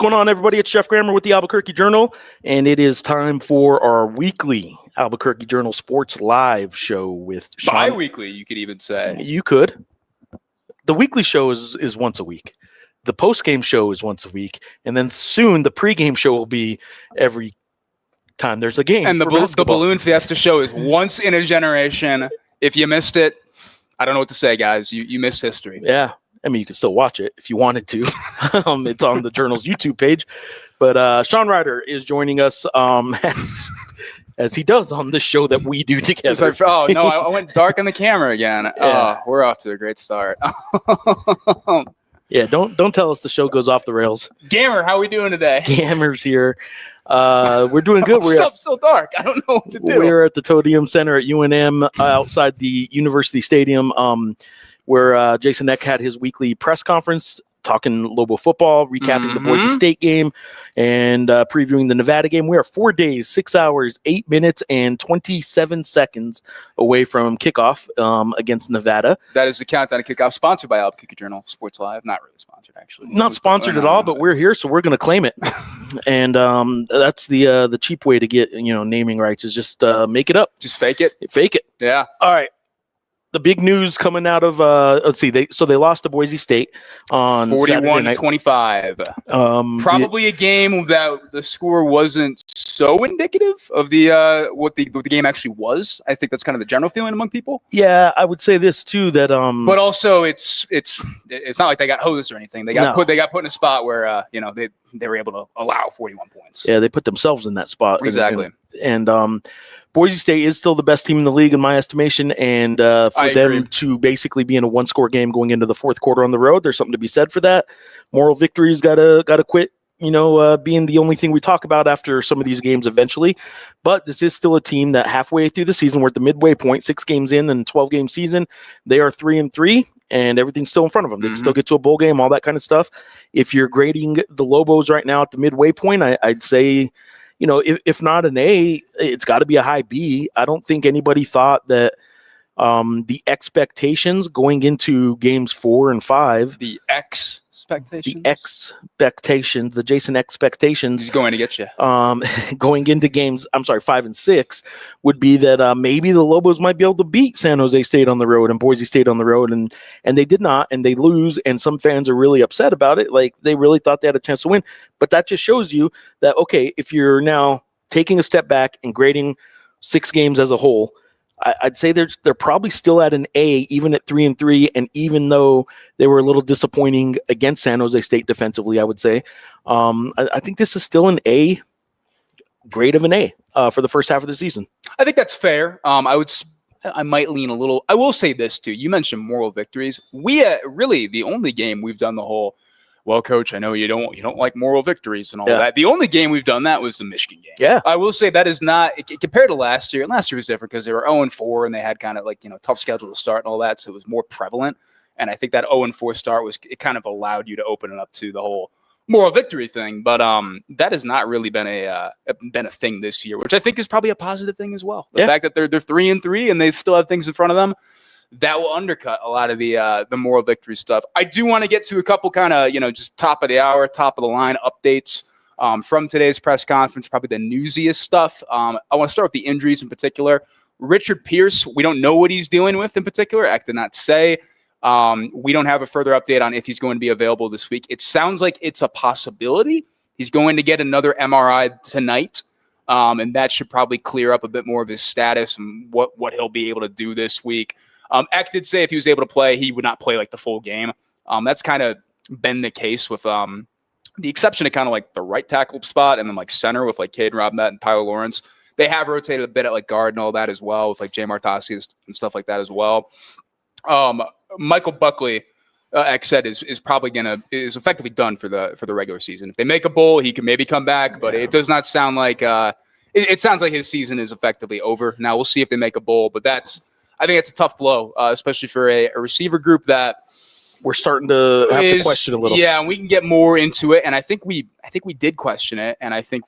going on, everybody? It's Geoff Grammer with the Albuquerque Journal, and it is time for our weekly Albuquerque Journal Sports live show with Sean. Bi-weekly, you could even say. You could. The weekly show is once a week. The post-game show is once a week, and then soon the pre-game show will be every time there's a game. And the Balloon Fiesta show is once in a generation. If you missed it, I don't know what to say, guys. You missed history. Yeah. I mean, you can still watch it if you wanted to. It's on the Journal's YouTube page. But Sean Reider is joining us as he does on this show that we do together. Like, oh, no, I went dark on the camera again. Yeah. Oh, we're off to a great start. Yeah, don't tell us the show goes off the rails. Gammer, how are we doing today? Gammer's here. We're doing good. We're still dark. I don't know what to do. We're at the Todium Center at UNM outside the University Stadium. Where Jason Eck had his weekly press conference talking Lobo football, recapping the Boise State game, and previewing the Nevada game. We are 4 days, 6 hours, 8 minutes, and 27 seconds away from kickoff against Nevada. That is the countdown to kickoff, sponsored by ABQJournal Sports Live. Not really sponsored, actually. Not sponsored at all, but we're here, so we're going to claim it. And that's the cheap way to get naming rights is just make it up. Just fake it. Fake it. Yeah. All right. The big news coming out of they lost to Boise State on 41-25. Probably a game that the score wasn't so indicative of the what the game actually was. I think that's kind of the general feeling among people. Yeah, I would say this too that but also it's not like they got hosed or anything. They got put in a spot where they were able to allow 41 points. Yeah, they put themselves in that spot. Exactly. And Boise State is still the best team in the league in my estimation, and for them to basically be in a one-score game going into the fourth quarter on the road, there's something to be said for that. Moral victory's gotta quit, being the only thing we talk about after some of these games eventually. But this is still a team that halfway through the season, we're at the midway point, 6 games in and 12-game season, they are 3-3, and everything's still in front of them. They can still get to a bowl game, all that kind of stuff. If you're grading the Lobos right now at the midway point, I'd say, if not an A, it's got to be a high B. I don't think anybody thought that the expectations going into games 4 and 5. The Jason expectations. He's going to get you. Going into games, 5 and 6 would be that maybe the Lobos might be able to beat San Jose State on the road and Boise State on the road, and they did not, and they lose, and some fans are really upset about it. Like, they really thought they had a chance to win. But that just shows you that, okay, if you're now taking a step back and grading 6 games as a whole, I'd say they're probably still at an A, even at 3-3, and even though they were a little disappointing against San Jose State defensively, I would say, I think this is still an A, grade of an A for the first half of the season. I think that's fair. I might lean a little. I will say this too. You mentioned moral victories. We really the only game we've done the whole. Well, Coach, I know you don't like moral victories and all that. The only game we've done that was the Michigan game. Yeah. I will say that is not compared to last year. And last year was different because they were 0-4 and they had kind of tough schedule to start and all that. So it was more prevalent. And I think that 0-4 start it kind of allowed you to open it up to the whole moral victory thing. But that has not really been a thing this year, which I think is probably a positive thing as well. The fact that they're 3-3 and they still have things in front of them. That will undercut a lot of the moral victory stuff. I do want to get to a couple kind of, just top of the hour, top of the line updates from today's press conference, probably the newsiest stuff. I want to start with the injuries in particular. Richard Pierce, we don't know what he's dealing with in particular. I did not say. We don't have a further update on if he's going to be available this week. It sounds like it's a possibility. He's going to get another MRI tonight. And that should probably clear up a bit more of his status and what he'll be able to do this week. Eck did say if he was able to play, he would not play like the full game. That's kind of been the case with the exception of kind of like the right tackle spot and then like center with like Caden Robnett and Tyler Lawrence. They have rotated a bit at like guard and all that as well with like Jay Martasi and stuff like that as well. Michael Buckley, Eck said is effectively done for the regular season. If they make a bowl, he can maybe come back, but it does not sound like it sounds like his season is effectively over. Now we'll see if they make a bowl, but I think it's a tough blow, especially for a receiver group that we're starting to have to question a little. Yeah, and we can get more into it. And I think we did question it, and I think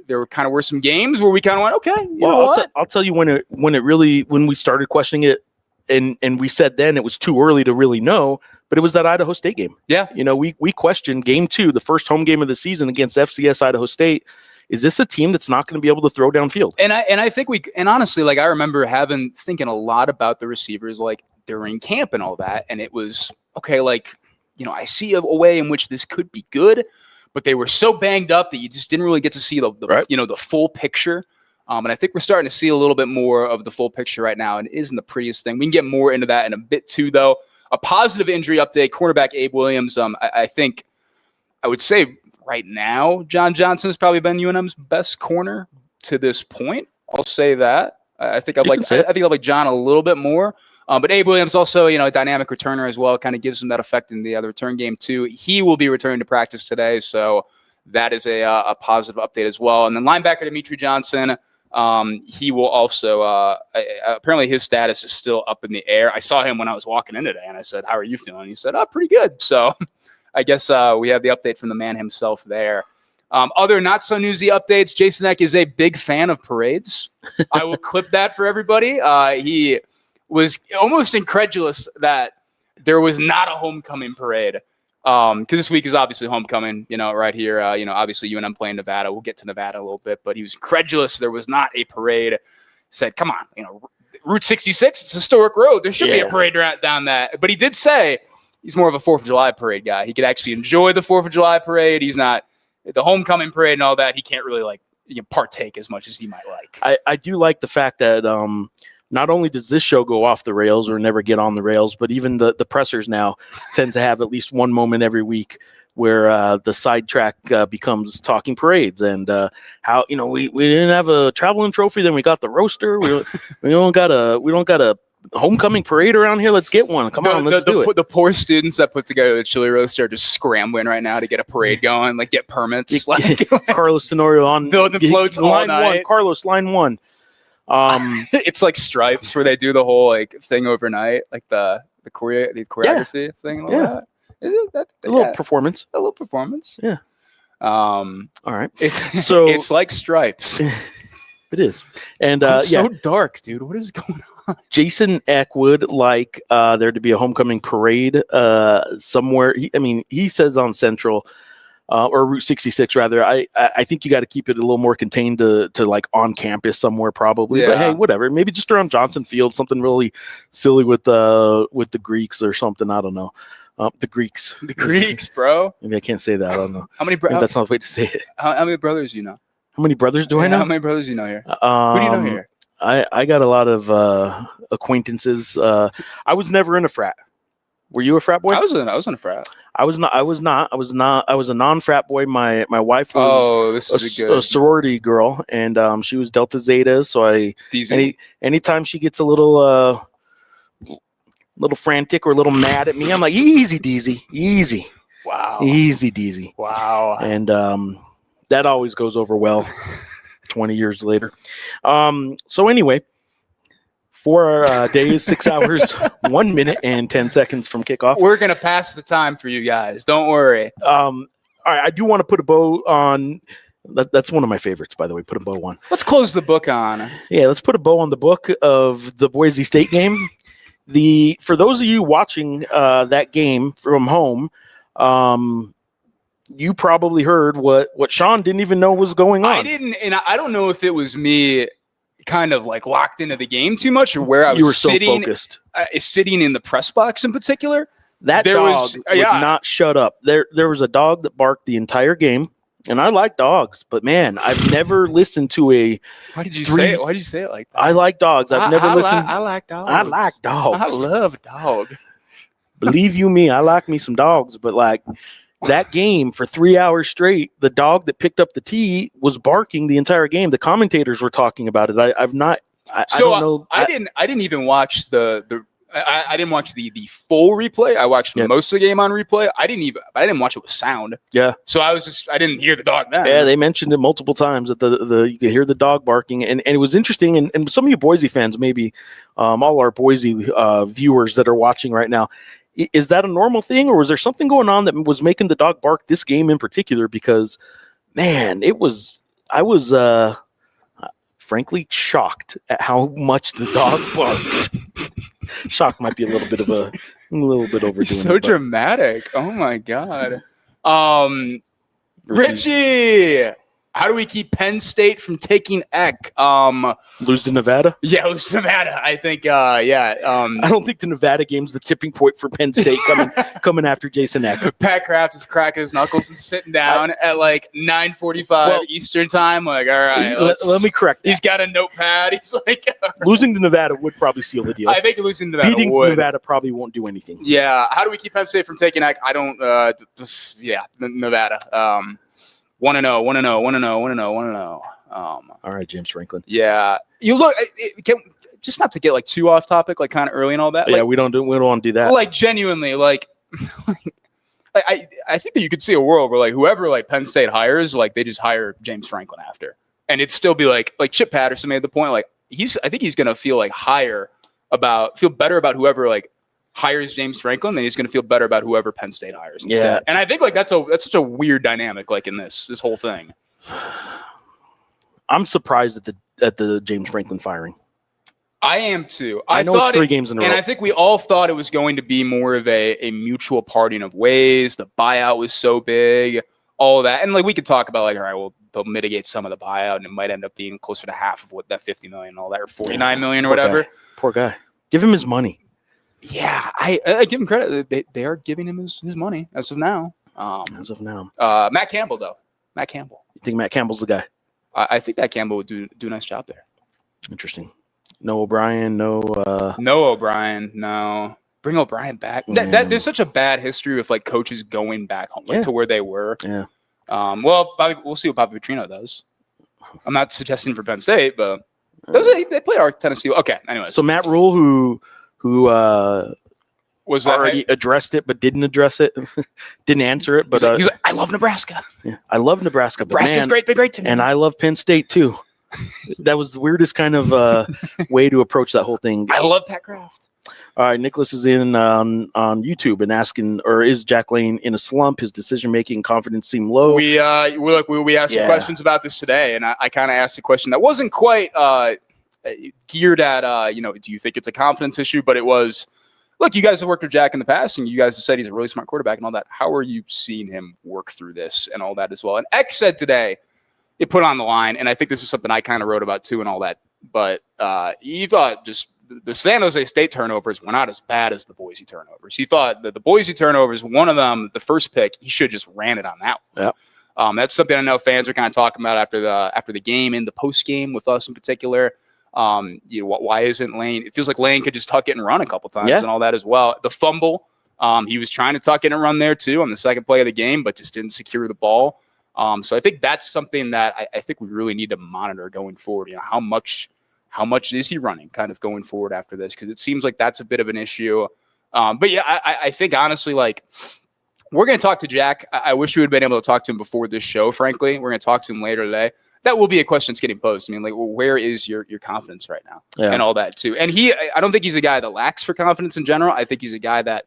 there were some games where we kind of went, okay, you know what? I'll tell you when we started questioning it, and we said then it was too early to really know. but it was that Idaho State game. Yeah. We questioned game 2, the first home game of the season against FCS Idaho State. Is this a team that's not going to be able to throw downfield? And I think honestly, like I remember thinking a lot about the receivers like during camp and all that. And it was okay. Like, I see a way in which this could be good, but they were so banged up that you just didn't really get to see the full picture. And I think we're starting to see a little bit more of the full picture right now. And it isn't the prettiest thing. We can get more into that in a bit too, though. A positive injury update, cornerback Abe Williams. I think I would say right now, John Johnson has probably been UNM's best corner to this point. I'll say that. I think I'd like John a little bit more. But Abe Williams also, a dynamic returner as well, kind of gives him that effect in the other return game too. He will be returning to practice today, so that is a positive update as well. And then linebacker Dimitri Johnson, he will also apparently his status is still up in the air. I saw him when I was walking in today, and I said, "How are you feeling?" He said, "Oh, pretty good." So I guess we have the update from the man himself there. Other not so newsy updates. Jason Eck is a big fan of parades. I will clip that for everybody. He was almost incredulous that there was not a homecoming parade. Because this week is obviously homecoming, right here. Obviously UNM playing Nevada. We'll get to Nevada a little bit, but he was incredulous there was not a parade. Said, come on, Route 66, it's a historic road. There should be a parade down that. But he did say he's more of a 4th of July parade guy. He could actually enjoy the 4th of July parade. He's not the homecoming parade and all that. He can't really partake as much as he might like. I do like the fact that not only does this show go off the rails or never get on the rails, but even the pressers now tend to have at least one moment every week where the sidetrack becomes talking parades and how we didn't have a traveling trophy, then we got the roaster. We don't got a homecoming parade around here. Let's get one. Come on, let's do it. The poor students that put together the chili roaster are just scrambling right now to get a parade going, get permits. Carlos Tenorio on building floats all line night. 1. Carlos, line 1. It's like Stripes where they do the whole thing overnight, the choreography thing. And all that. A little performance. A little performance. Yeah. All right. It's like Stripes. It is. And so dark, dude. What is going on? Jason Eck would like there to be a homecoming parade somewhere. He says on Central. Or Route 66 rather. I think you got to keep it a little more contained to on campus somewhere probably. Yeah. But hey, whatever. Maybe just around Johnson Field, something really silly with the Greeks or something. I don't know. The Greeks, bro. Maybe I can't say that. I don't know. How many? That's not the way to say it. How many brothers do you know? How many brothers do I know? How many brothers do you know here? Who do you know here? I got a lot of acquaintances. I was never in a frat. Were you a frat boy? I was in a frat. I was not. I was a non-frat boy. My wife was a sorority girl, and she was Delta Zeta. So anytime she gets a little frantic or a little mad at me, I'm like, easy, Deezy, easy. Wow. Easy, Deezy. Wow. And that always goes over well 20 years later. So anyway, 4 days, 6 hours, 1 minute, and 10 seconds from kickoff. We're going to pass the time for you guys. Don't worry. All right, I do want to put a bow on. That's one of my favorites, by the way, put a bow on. Let's close the book on. Yeah, let's put a bow on the book of the Boise State game. For those of you watching that game from home, you probably heard what Sean didn't even know was going on. I didn't, and I don't know if it was me kind of locked into the game too much or where I was sitting, so focused. Sitting in the press box in particular. That dog would not shut up. There was a dog that barked the entire game. And I like dogs, but man, I've never listened to a. Why did you say it? Why did you say it like that? I like dogs. I've never listened. I like dogs. I like dogs. I love dog. Believe you me, I like me some dogs. But that game for 3 hours straight, the dog that picked up the tee was barking the entire game. The commentators were talking about it. I don't know. I didn't even watch I didn't watch the full replay. I watched most of the game on replay. I didn't watch it with sound. Yeah. So I didn't hear the dog then. Yeah, they mentioned it multiple times that you could hear the dog barking, and it was interesting. And some of you Boise fans, maybe all our Boise viewers that are watching right now, is that a normal thing, or was there something going on that was making the dog bark this game in particular? Because man, I was frankly shocked at how much the dog barked. Shock might be a little bit of a A little bit overdoing He's so it. dramatic. Oh my God. Richie, how do we keep Penn State from taking Eck? Lose to Nevada? Yeah, lose to Nevada. I think, I don't think the Nevada game's the tipping point for Penn State coming after Jason Eck. Pat Kraft is cracking his knuckles and sitting down at like 9:45 Eastern time. Like, all right, let me correct that. He's got a notepad. He's like, losing to Nevada would probably seal the deal. I think losing to Nevada Beating would. Nevada probably won't do anything. Yeah. How do we keep Penn State from taking Eck? I don't. Nevada. 1-0. All right, James Franklin. Yeah, you look. Just not to get like too off topic, like kind of early and all that. Yeah, like, we don't want to do that. Like genuinely, like I think that you could see a world where like whoever like Penn State hires, like they just hire James Franklin after, and it'd still be like Chip Patterson made the point. Like I think he's gonna feel like feel better about whoever like hires James Franklin, then he's going to feel better about whoever Penn State hires instead. Yeah. And I think like that's such a weird dynamic, like in this whole thing. I'm surprised at the James Franklin firing. I am too. I know it's 3 games in a row. And I think we all thought it was going to be more of a mutual parting of ways. The buyout was so big, all of that. And like we could talk about like, all right, well, they'll mitigate some of the buyout and it might end up being closer to half of what that $50 million and all that, or $49 million or whatever. Poor guy. Give him his money. Yeah, I give him credit. They are giving him his money as of now. Matt Campbell, though. Matt Campbell. You think Matt Campbell's the guy? I think that Campbell would do a nice job there. Interesting. No O'Brien, no O'Brien, no. Bring O'Brien back. That there's such a bad history with like coaches going back home to where they were. Yeah. Well, we'll see what Bobby Petrino does. I'm not suggesting for Penn State, but they played our Tennessee. Okay, anyways. So Matt Rule, who was already addressed it but didn't address it, didn't answer it. But he's like, I love Nebraska. Yeah, I love Nebraska. But Nebraska's great to me. And I love Penn State too. That was the weirdest kind of way to approach that whole thing. I love Pat Kraft. All right, Nicholas is in on YouTube and asking, or is Jack Lane in a slump? His decision-making confidence seem low. We asked some questions about this today, and I kind of asked a question that wasn't quite geared at, do you think it's a confidence issue? But it was, look, you guys have worked with Jack in the past, and you guys have said he's a really smart quarterback and all that. How are you seeing him work through this and all that as well? And X said today, it put on the line, and I think this is something I kind of wrote about too and all that, but he thought just the San Jose State turnovers were not as bad as the Boise turnovers. He thought that the Boise turnovers, one of them, the first pick, he should just ran it on that one. Yeah. That's something I know fans are kind of talking about after the game, in the post game with us in particular. Why isn't Lane? It feels like Lane could just tuck it and run a couple times and all that as well. The fumble, he was trying to tuck it and run there too on the second play of the game, but just didn't secure the ball. So I think that's something that I think we really need to monitor going forward. How much is he running kind of going forward after this? Because it seems like that's a bit of an issue. But yeah, I think honestly, like, we're going to talk to Jack. I wish we would have been able to talk to him before this show, frankly. We're going to talk to him later today. That will be a question that's getting posed. I mean, like, well, where is your confidence right now? And all that too. And I don't think he's a guy that lacks for confidence in general. I think he's a guy that,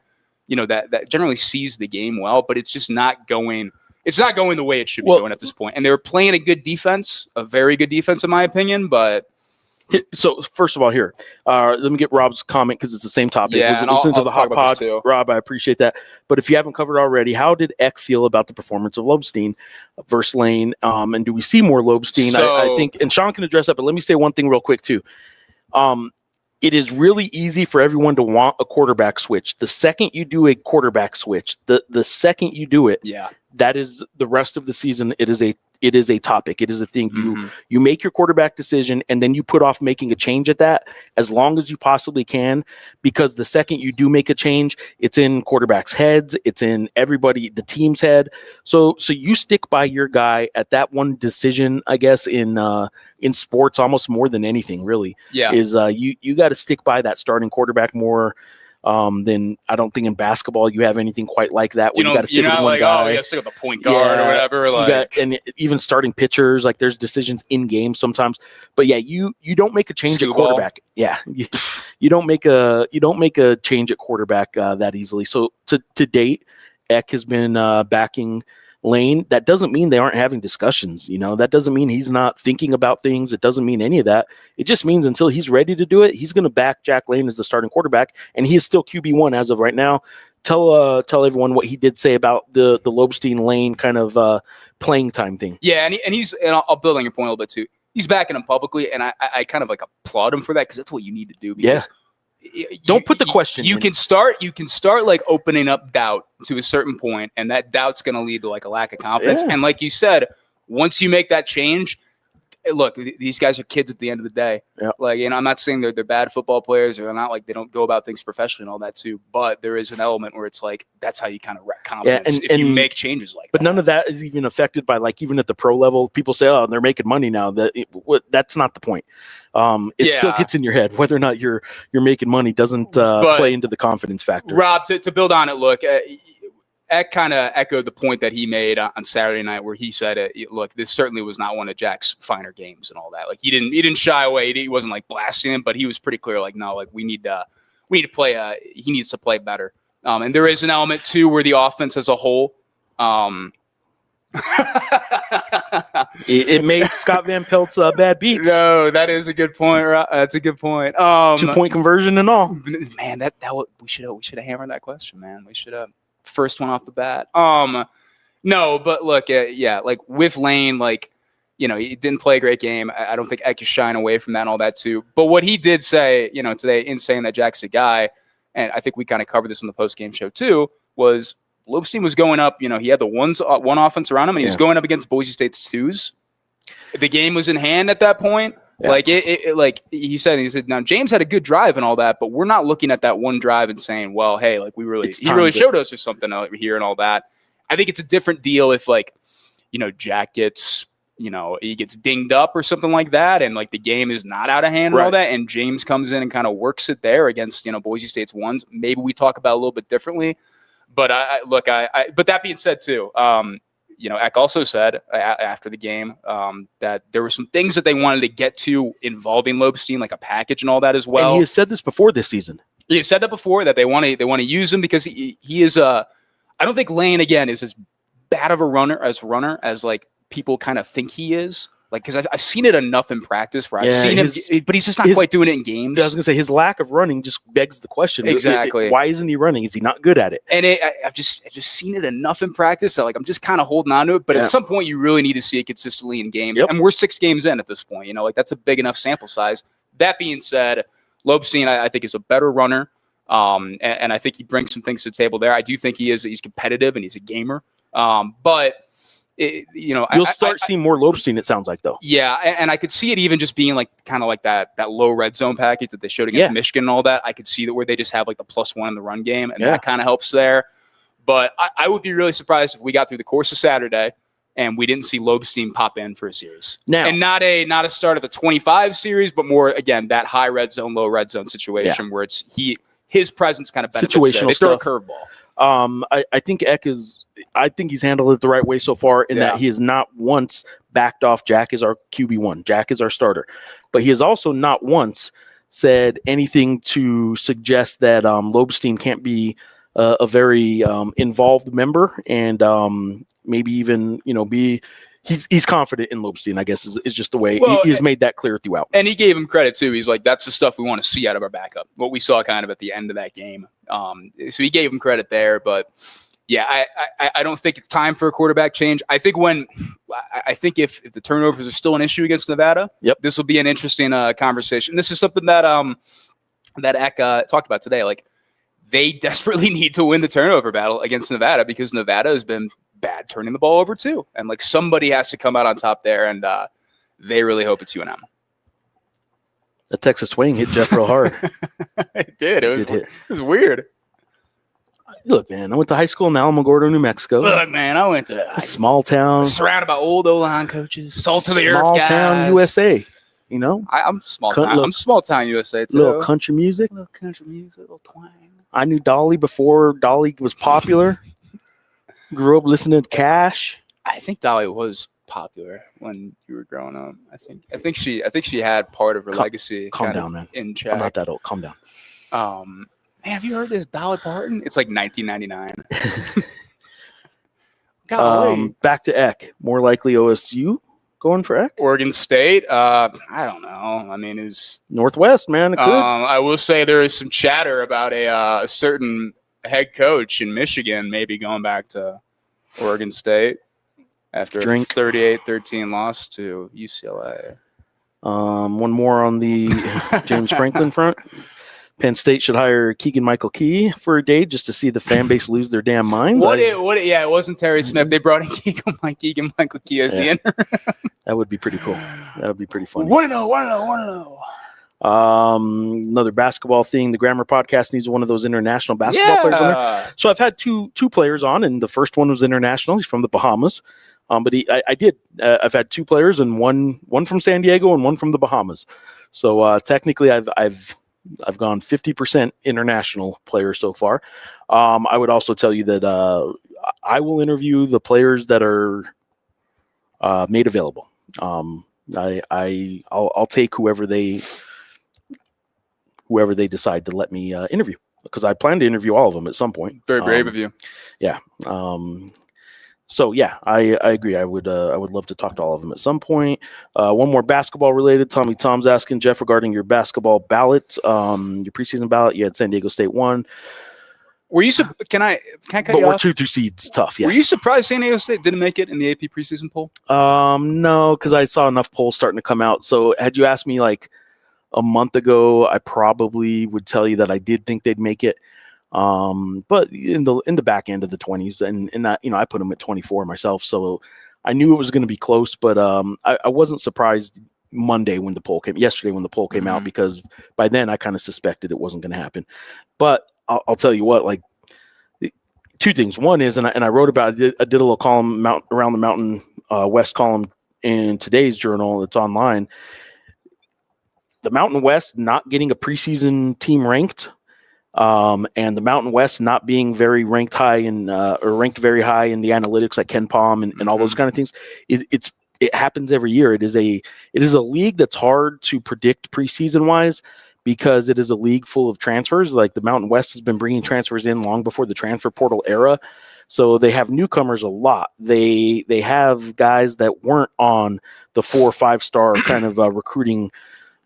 that generally sees the game well, but it's just not going. It's not going the way it should be going at this point. And they were playing a good defense, a very good defense, in my opinion. But so, first of all, here, let me get Rob's comment because it's the same topic. Yeah, listen to the hot pod too. Rob, I appreciate that. But if you haven't covered already, how did Eck feel about the performance of Lobstein versus Lane? And do we see more Lobstein? I think, and Sean can address that, but let me say one thing real quick too. It is really easy for everyone to want a quarterback switch. The second you do a quarterback switch, the second you do it, that is the rest of the season. It is a topic. It is a thing. You make your quarterback decision and then you put off making a change at that as long as you possibly can, because the second you do make a change, it's in quarterbacks' heads, it's in everybody, the team's head. So you stick by your guy at that one decision, I guess, in sports almost more than anything really. Is you got to stick by that starting quarterback more. Then I don't think in basketball you have anything quite like that. You got to stick with one guy. You got to stick with the point guard or whatever. And even starting pitchers, like there's decisions in games sometimes. But yeah, you don't make a change at quarterback. Yeah, you don't make a change at quarterback that easily. So to date, Eck has been backing Lane, that doesn't mean they aren't having discussions. That doesn't mean he's not thinking about things. It doesn't mean any of that. It just means until he's ready to do it, he's going to back Jack Lane as the starting quarterback, and he is still QB1 as of right now. Tell everyone what he did say about the Lobstein Lane kind of playing time thing. Yeah, and I'll build on your point a little bit too. He's backing him publicly, and I kind of like applaud him for that because that's what you need to do. Because don't put the question. You can start like opening up doubt to a certain point, and that doubt's going to lead to like a lack of confidence. Yeah. And like you said, once you make that change, look, these guys are kids at the end of the day. Yeah. Like, I'm not saying they're bad football players, or they're not like they don't go about things professionally and all that too. But there is an element where it's like that's how you kind of wreck confidence if you make changes like that. But none of that is even affected by like even at the pro level. People say, "Oh, they're making money now." That's not the point. It still gets in your head whether or not you're making money doesn't play into the confidence factor. Rob, to build on it, look. Eck kind of echoed the point that he made on Saturday night where he said, look, this certainly was not one of Jack's finer games and all that. Like he didn't shy away. He wasn't like blasting him, but he was pretty clear. Like, no, like we need to play. He needs to play better. And there is an element too, where the offense as a whole, it made Scott Van Pelt's bad beats. No, that is a good point. That's a good point. 2-point conversion and all. Man, we should have hammered that question, man. We should have. First one off the bat. No, but look, like with Lane, like, he didn't play a great game. I don't think Eck is shying away from that and all that too. But what he did say, today in saying that Jack's a guy, and I think we kind of covered this in the post-game show too, was Lobstein was going up, he had the one offense around him, and he was going up against Boise State's twos. The game was in hand at that point. Yeah. Like he said, now James had a good drive and all that, but we're not looking at that one drive and saying, well, hey, like he really showed us or something over here and all that. I think it's a different deal if like, Jack gets, he gets dinged up or something like that. And like the game is not out of hand and all that. And James comes in and kind of works it there against, Boise State's ones. Maybe we talk about it a little bit differently, but but that being said too, Eck also said after the game that there were some things that they wanted to get to involving Lobstein, like a package and all that as well. And he has said this before this season. He has said that before, that they want to use him because he is I don't think Lane again is as bad of a runner as like people kind of think he is. Like, because I've seen it enough in practice where I've seen him, but he's just not quite doing it in games. I was going to say, his lack of running just begs the question. Exactly. Why isn't he running? Is he not good at it? And I've just seen it enough in practice that, like, I'm just kind of holding on to it. But at some point, you really need to see it consistently in games. Yep. And we're 6 games in at this point. Like, that's a big enough sample size. That being said, Lobstein, I think, is a better runner. And I think he brings some things to the table there. I do think he's competitive and he's a gamer. But... you'll start seeing more Lobstein, it sounds like, though. Yeah, and I could see it even just being like kind of like that low red zone package that they showed against Michigan and all that. I could see that where they just have like the +1 in the run game, and that kind of helps there. But I would be really surprised if we got through the course of Saturday and we didn't see Lobstein pop in for a series. Now, and not a start of the 25 series, but more, again, that high red zone, low red zone situation where it's his presence kind of benefits situational. They throw a curveball. I think I think he's handled it the right way so far in that he has not once backed off Jack is our QB1. Jack is our starter. But he has also not once said anything to suggest that Lobstein can't be a very involved member and maybe even, be he's confident in Lobstein, I guess, is just the way he's made that clear throughout. And he gave him credit, too. He's like, that's the stuff we want to see out of our backup, what we saw kind of at the end of that game. So he gave him credit there. But, yeah, I don't think it's time for a quarterback change. I think if the turnovers are still an issue against Nevada, this will be an interesting conversation. This is something that Eck talked about today. Like, they desperately need to win the turnover battle against Nevada because Nevada has been bad turning the ball over too, and like somebody has to come out on top there, and they really hope it's UNM. The Texas Twang hit Geoff real hard. It did. It was weird. Look, man, I went to high school in Alamogordo, New Mexico. Look, man, I went to a small town, surrounded by old O-line coaches, salt of the earth guys. Small town USA. I'm small town. I'm small town USA too. Little country music, little twang. I knew Dolly before Dolly was popular. Grew up listening to Cash. I think Dolly was popular when you were growing up. I think she had part of her legacy. Calm down, man. In check. I'm not that old. Calm down. Man, have you heard this Dolly Parton? It's like 1999. Back to Eck. More likely OSU going for Eck. Oregon State. I don't know. I mean, is Northwest, man. It could. I will say there is some chatter about a certain head coach in Michigan maybe going back to Oregon State after a 38-13 loss to UCLA. One more on the James Franklin front. Penn State should hire Keegan-Michael Key for a day just to see the fan base lose their damn minds. Yeah, it wasn't Terry Smith. They brought in Keegan-Michael Key as the interim. That would be pretty cool. That would be pretty funny. Want to know. Another basketball thing. The Grammar Podcast needs one of those international basketball players on there. So I've had two players on, and the first one was international. He's from the Bahamas. But I've had two players, and one from San Diego and one from the Bahamas. So technically, I've gone 50% international player so far. I would also tell you that I will interview the players that are made available. I'll take whoever they decide to let me interview, because I plan to interview all of them at some point. Very brave of you. Yeah. So yeah, I agree. I would love to talk to all of them at some point. One more basketball related. Tom's asking Geoff regarding your basketball ballot, your preseason ballot. You had San Diego State 1. Were you? Can I cut you off? But we're 2 seeds tough. Yes. Were you surprised San Diego State didn't make it in the AP preseason poll? No, because I saw enough polls starting to come out. So had you asked me like a month ago, I probably would tell you that I did think they'd make it. But in the back end of the 20s, and that, I put them at 24 myself, so I knew it was going to be close. But I wasn't surprised yesterday when the poll came out, because by then I kind of suspected it wasn't going to happen. But I'll tell you what, like, two things. One is, and I wrote about it. I did a little column around the Mountain West column in today's journal. It's online. The Mountain West not getting a preseason team ranked. And the Mountain West not being very ranked high or ranked very high in the analytics, like KenPom and all those kind of things. It happens every year. It is a league that's hard to predict preseason wise, because it is a league full of transfers. Like the Mountain West has been bringing transfers in long before the transfer portal era. So they have newcomers a lot. They have guys that weren't on the 4 or 5 star kind of recruiting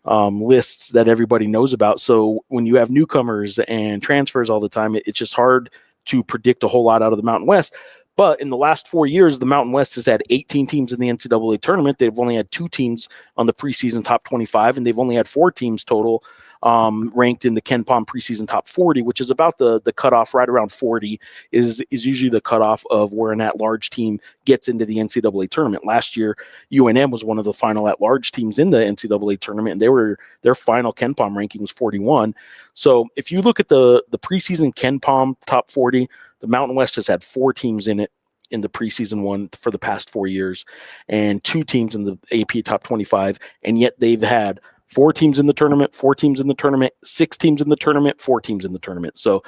lists that everybody knows about. So when you have newcomers and transfers all the time, it's just hard to predict a whole lot out of the Mountain West. But in the last 4 years, the Mountain West has had 18 teams in the NCAA tournament. They've only had 2 teams on the preseason top 25, and they've only had 4 teams total ranked in the KenPom preseason top 40, which is about the cutoff. Right around 40 is usually the cutoff of where an at-large team gets into the NCAA tournament. Last year, UNM was one of the final at-large teams in the NCAA tournament, and their final KenPom ranking was 41. So if you look at the preseason KenPom top 40, the Mountain West has had 4 teams in it in the preseason one for the past 4 years, and 2 teams in the AP top 25, and yet they've had 4 teams in the tournament, 4 teams in the tournament, 6 teams in the tournament, 4 teams in the tournament. So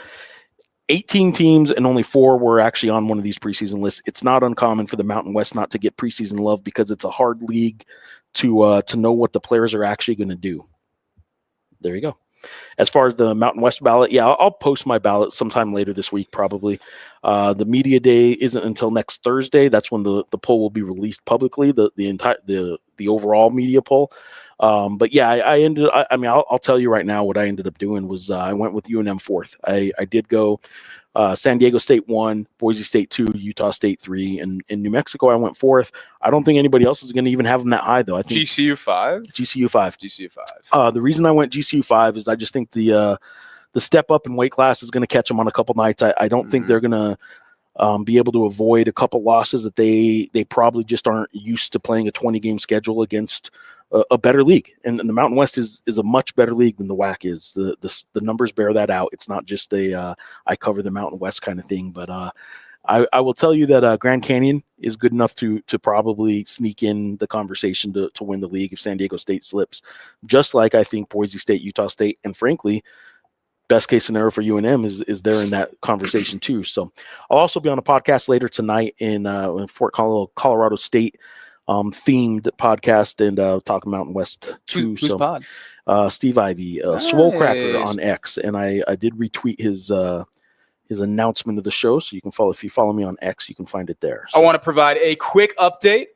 18 teams, and only 4 were actually on one of these preseason lists. It's not uncommon for the Mountain West not to get preseason love, because it's a hard league to know what the players are actually going to do. There you go. As far as the Mountain West ballot, yeah, I'll post my ballot sometime later this week, probably. The media day isn't until next Thursday. That's when the poll will be released publicly, the overall media poll. But yeah, I'll tell you right now what I ended up doing was I went with UNM 4th. I did go San Diego State 1, Boise State 2, Utah State 3, and in New Mexico I went 4th. I don't think anybody else is going to even have them that high, though. I think GCU 5. GCU 5. The reason I went GCU 5 is I just think the step up in weight class is going to catch them on a couple nights. I don't think they're going to be able to avoid a couple losses that they probably just aren't used to playing a 20-game schedule against a better league. And the Mountain West is a much better league than the WAC is. The numbers bear that out. It's not just I cover the Mountain West kind of thing. But I will tell you that Grand Canyon is good enough to probably sneak in the conversation to win the league if San Diego State slips. Just like I think Boise State, Utah State, and frankly, best case scenario for UNM is there in that conversation too. So I'll also be on a podcast later tonight in Fort Collins, Colorado State themed podcast, and talking Mountain West too. Who's pod? Steve Ivey, Swole Cracker on X, and I did retweet his his announcement of the show. So you can follow, if you follow me on X, you can find it there. So. I want to provide a quick update.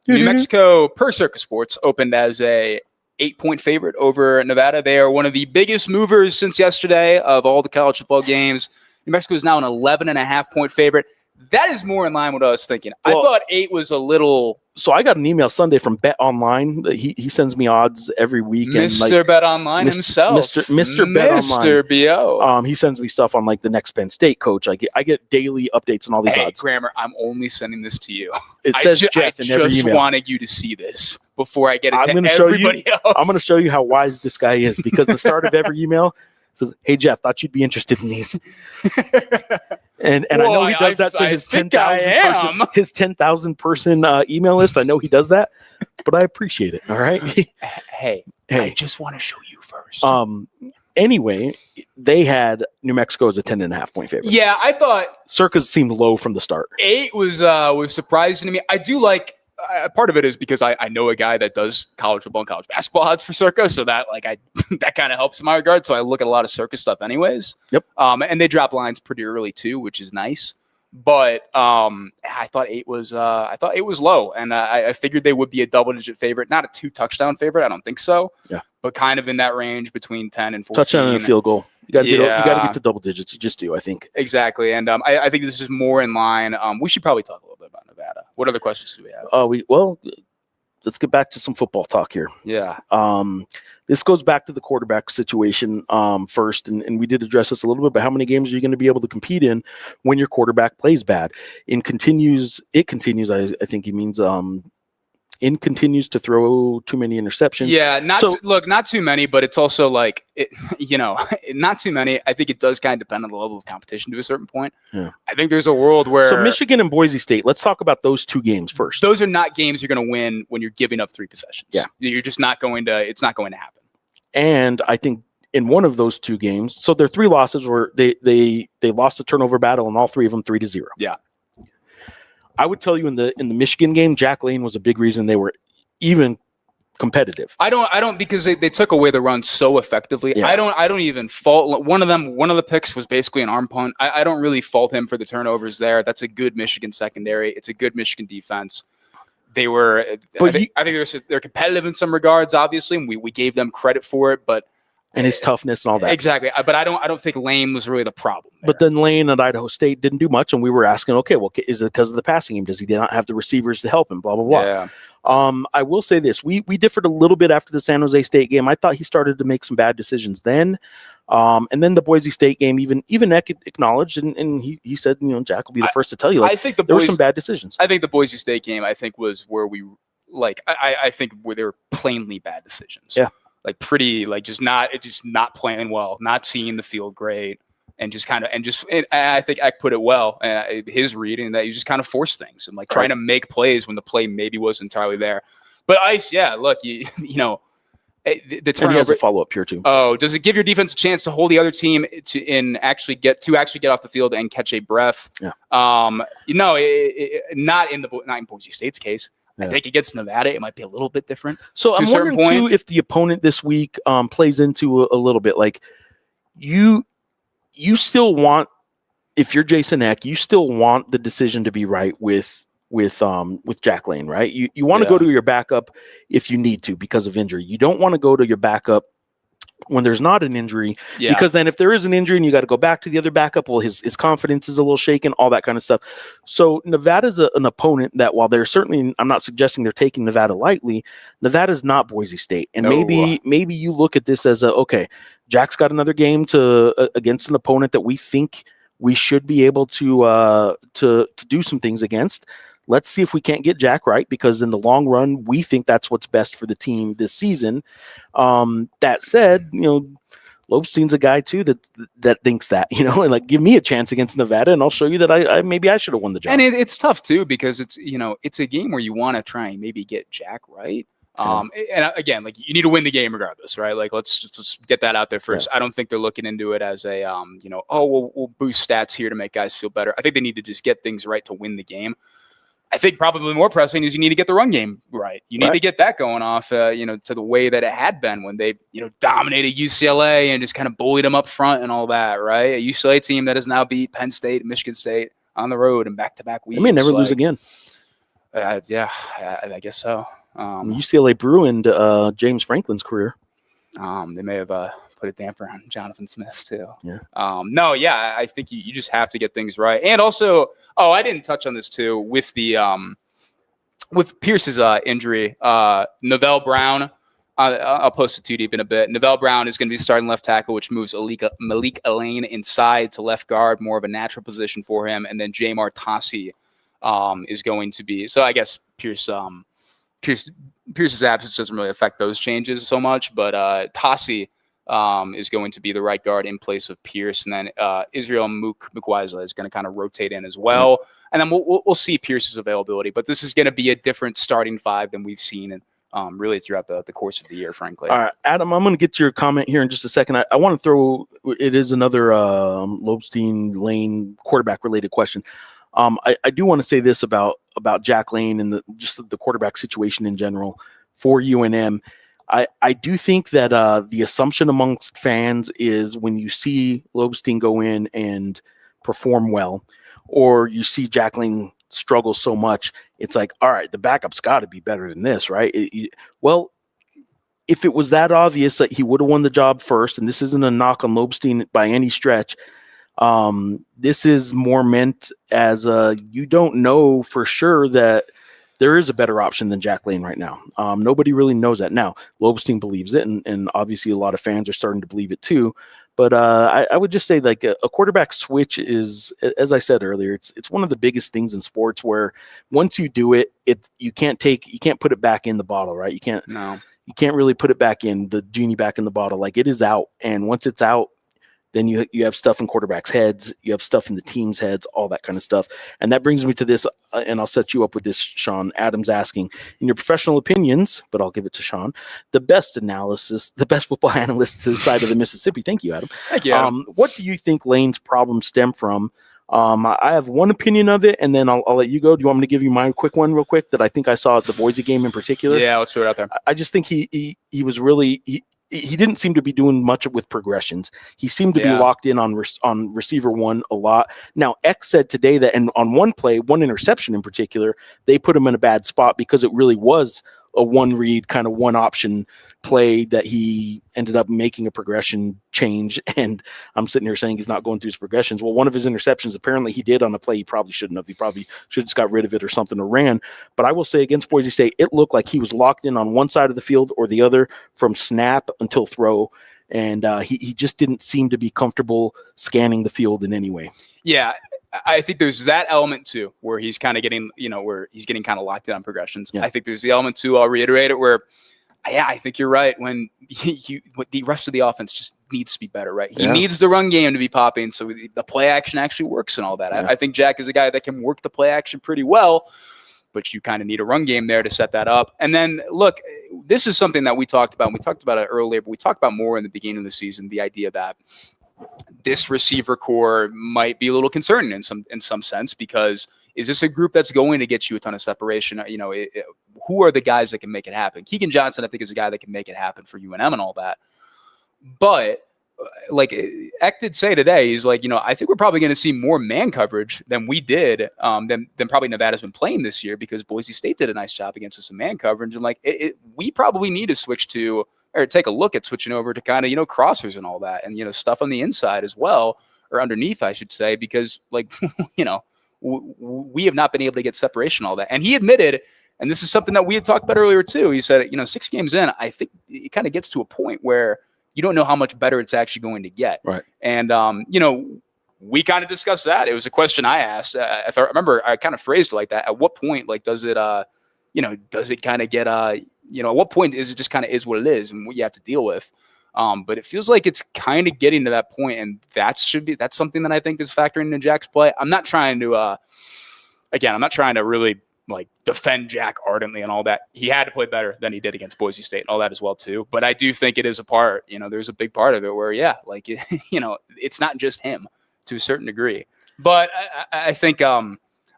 New Mexico, per Circa Sports, opened as a 8-point favorite over Nevada. They are one of the biggest movers since yesterday of all the college football games. New Mexico is now an 11.5-point favorite. That is more in line with what I was thinking. Well, I thought 8 was a little. So I got an email Sunday from Bet Online. He sends me odds every week. Mr. Bet Online himself. Mr. Bet Online. Mr. B.O. He sends me stuff on like the next Penn State coach. I get daily updates on all these odds. Grammer, I'm only sending this to you. It says Geoff in every email. I just wanted you to see this before I get it to everybody else. I'm going to show you how wise this guy is, because the start of every email says, "Hey Geoff, thought you'd be interested in these." and I know he does that to his 10,000 person email list. I know he does that, but I appreciate it. All right. Hey, I just want to show you first. Anyway, they had New Mexico as a 10.5-point favorite. Yeah, I thought Circus seemed low from the start. 8 was surprising to me. I do like. Part of it is because I know a guy that does college football and college basketball odds for Circa, so that that kind of helps in my regard. So I look at a lot of Circa stuff, anyways. Yep. And they drop lines pretty early too, which is nice. But I thought 8 was low, and I figured they would be a double-digit favorite, not a 2-touchdown favorite. I don't think so. Yeah. But kind of in that range between 10 and 14. Touchdown and a field goal. You got to get to double digits. You just do, I think. Exactly, and I think this is more in line. We should probably talk a little bit about Nevada. What other questions do we have? Let's get back to some football talk here. Yeah. This goes back to the quarterback situation first, and we did address this a little bit, but how many games are you going to be able to compete in when your quarterback plays bad? I think he means continues to throw too many interceptions. Yeah, not too many, but it's also like, not too many. I think it does kind of depend on the level of competition to a certain point. Yeah. I think there's a world where. So Michigan and Boise State, let's talk about those 2 games first. Those are not games you're going to win when you're giving up 3 possessions. Yeah. You're just not going to, it's not going to happen. And I think in one of those 2 games, so their 3 losses were, they lost the turnover battle in all 3 of them 3-0. Yeah. I would tell you in the Michigan game, Jack Lane was a big reason they were even competitive. I don't because they took away the run so effectively. Yeah. I don't even fault one of them. One of the picks was basically an arm punt. I don't really fault him for the turnovers there. That's a good Michigan secondary. It's a good Michigan defense. They were, I think they're competitive in some regards, obviously, and we gave them credit for it, but. And his toughness and all that. Exactly. But I don't think Lane was really the problem there. But then Lane at Idaho State didn't do much, and we were asking, okay, well, is it because of the passing game? Does he not have the receivers to help him? Blah, blah, blah. Yeah. I will say this. We differed a little bit after the San Jose State game. I thought he started to make some bad decisions then. And then the Boise State game, even Eck acknowledged, and he said, Jack will be the first to tell you. I think there were some bad decisions. I think the Boise State game, was where we, I think where they were plainly bad decisions. Yeah. Just not playing well, not seeing the field great, and I think Eck put it well. His reading that you just kind of force things and trying to make plays when the play maybe wasn't entirely there. But Ice, yeah, look, the turnover. And he has a follow up here too. Oh, does it give your defense a chance to hold the other team to actually get off the field and catch a breath? Yeah. Not in Boise State's case. Yeah. I think against Nevada, it might be a little bit different. So I'm wondering too if the opponent this week plays into a little bit. Like you still want, if you're Jason Eck, you still want the decision to be right with Jack Lane, right? You want to go to your backup if you need to because of injury. You don't want to go to your backup when there's not an injury, because then if there is an injury and you got to go back to the other backup, well, his confidence is a little shaken, all that kind of stuff. So Nevada's an opponent that, while they're certainly, I'm not suggesting they're taking Nevada lightly, Nevada's not Boise State. And maybe you look at this as okay, Jack's got another game against an opponent that we think we should be able to do some things against. Let's see if we can't get Jack right, because in the long run, we think that's what's best for the team this season. That said, Lobstein's a guy too that thinks that, give me a chance against Nevada and I'll show you that I maybe I should have won the job. And it's tough too, because it's a game where you want to try and maybe get Jack right. And again, you need to win the game regardless, right? Let's just get that out there first. Yeah. I don't think they're looking into it as a, we'll boost stats here to make guys feel better. I think they need to just get things right to win the game. I think probably more pressing is you need to get the run game right. You need to get that going off, to the way that it had been when they, dominated UCLA and just kind of bullied them up front and all that, right? A UCLA team that has now beat Penn State and Michigan State on the road in back-to-back weeks. They may never lose again. Yeah, I guess so. UCLA ruined James Franklin's career. They may have put a damper on Jonathan Smith's too. Yeah. I think you just have to get things right. And also, I didn't touch on this too with the with Pierce's injury. Novell Brown, I'll post it too deep in a bit. Novell Brown is going to be starting left tackle, which moves Malik Elaine inside to left guard, more of a natural position for him. And then Jamar Tassi is going to be. So I guess Pierce's absence doesn't really affect those changes so much, but Tassi is going to be the right guard in place of Pierce, and then Israel Mukwaizla is going to kind of rotate in as well, and then we'll see Pierce's availability. But this is going to be a different starting five than we've seen really throughout the course of the year, frankly. All right, Adam, I'm going to get your comment here in just a second. I want to throw it is another Lobstein Lane quarterback related question. I do want to say this about Jack Lane and just the quarterback situation in general for UNM. I do think that the assumption amongst fans is when you see Lobstein go in and perform well, or you see Jack Lane struggle so much, it's like, all right, the backup's got to be better than this, right? Well, if it was that obvious that he would have won the job first, and this isn't a knock on Lobstein by any stretch, this is more meant as you don't know for sure that there is a better option than Jack Lane right now. Nobody really knows that. Now, Lobstein believes it, and obviously a lot of fans are starting to believe it too. But I would just say like a quarterback switch is, as I said earlier, it's one of the biggest things in sports where once you do it, you can't put it back in the bottle, right? You can't really put it back in, the genie back in the bottle. Like, it is out, and once it's out, then you have stuff in quarterbacks' heads, you have stuff in the team's heads, all that kind of stuff. And that brings me to this, and I'll set you up with this, Sean. Adam's asking, in your professional opinions, but I'll give it to Sean, the best football analyst to the side of the Mississippi. Thank you, Adam. Thank you, Adam. What do you think Lane's problems stem from? I have one opinion of it, and then I'll let you go. Do you want me to give you my quick one real quick that I think I saw at the Boise game in particular? Yeah, let's throw it out there. I just think he was really he didn't seem to be doing much with progressions. He seemed to be locked in on receiver one a lot. Now, X said today that on one play, one interception in particular, they put him in a bad spot because it really was a one read kind of one option play that he ended up making a progression change. And I'm sitting here saying he's not going through his progressions. Well, one of his interceptions, apparently he did on a play he probably shouldn't have. He probably should have just got rid of it or something or ran. But I will say against Boise State, it looked like he was locked in on one side of the field or the other from snap until throw. And he just didn't seem to be comfortable scanning the field in any way. Yeah, I think there's that element too, where he's kind of getting, where he's getting kind of locked in on progressions. Yeah. I think there's the element too, I'll reiterate it, where, I think you're right. When the rest of the offense just needs to be better, right? He needs the run game to be popping, so the play action actually works and all that. Yeah. I think Jack is a guy that can work the play action pretty well, but you kind of need a run game there to set that up. And then, look, this is something that we talked about. And we talked about it earlier, but we talked about more in the beginning of the season, the idea that this receiver core might be a little concerning in some sense, because is this a group that's going to get you a ton of separation? Who are the guys that can make it happen? Keegan Johnson, I think, is a guy that can make it happen for UNM and all that. But like Eck did say today, he's like, I think we're probably going to see more man coverage than we did, than probably Nevada's been playing this year, because Boise State did a nice job against us in man coverage. And we probably need to switch to, or take a look at switching over to kind of, crossers and all that, and, stuff on the inside as well, or underneath, I should say, because we have not been able to get separation, all that. And he admitted, and this is something that we had talked about earlier too, he said, 6 games in, I think it kind of gets to a point where you don't know how much better it's actually going to get. Right. And, we kind of discussed that. It was a question I asked. If I remember, I kind of phrased it like that. At what point, does it, does it kind of get, at what point is it just kind of is what it is and what you have to deal with? But it feels like it's kind of getting to that point, and that's something that I think is factoring into Jack's play. I'm not trying to, really defend Jack ardently and all that. He had to play better than he did against Boise State and all that as well too. But I do think it is a part, there's a big part of it where, it's not just him to a certain degree. But I think,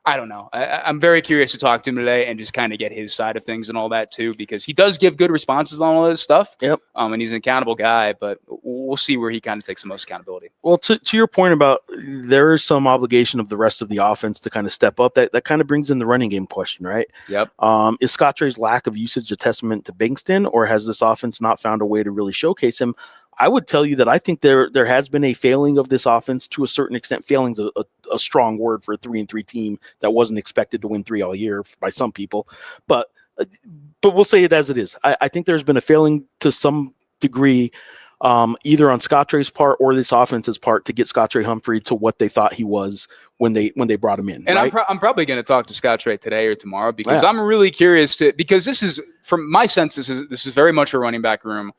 I don't know. I'm very curious to talk to him today and just kind of get his side of things and all that too, because he does give good responses on all this stuff. Yep. And he's an accountable guy, but we'll see where he kind of takes the most accountability. Well, to your point about there is some obligation of the rest of the offense to kind of step up. That kind of brings in the running game question, right? Yep. Is Scott Trey's lack of usage a testament to Bingston, or has this offense not found a way to really showcase him? I would tell you that I think there has been a failing of this offense to a certain extent. Failing's a strong word for a 3-3 team that wasn't expected to win 3 all year by some people, but we'll say it as it is. I think there's been a failing to some degree, either on Scott Trey's part or this offense's part, to get Scott Trey Humphrey to what they thought he was when they brought him in. And right? I'm probably going to talk to Scott Trey today or tomorrow, because I'm really curious because this is, from my sense, this is very much a running back room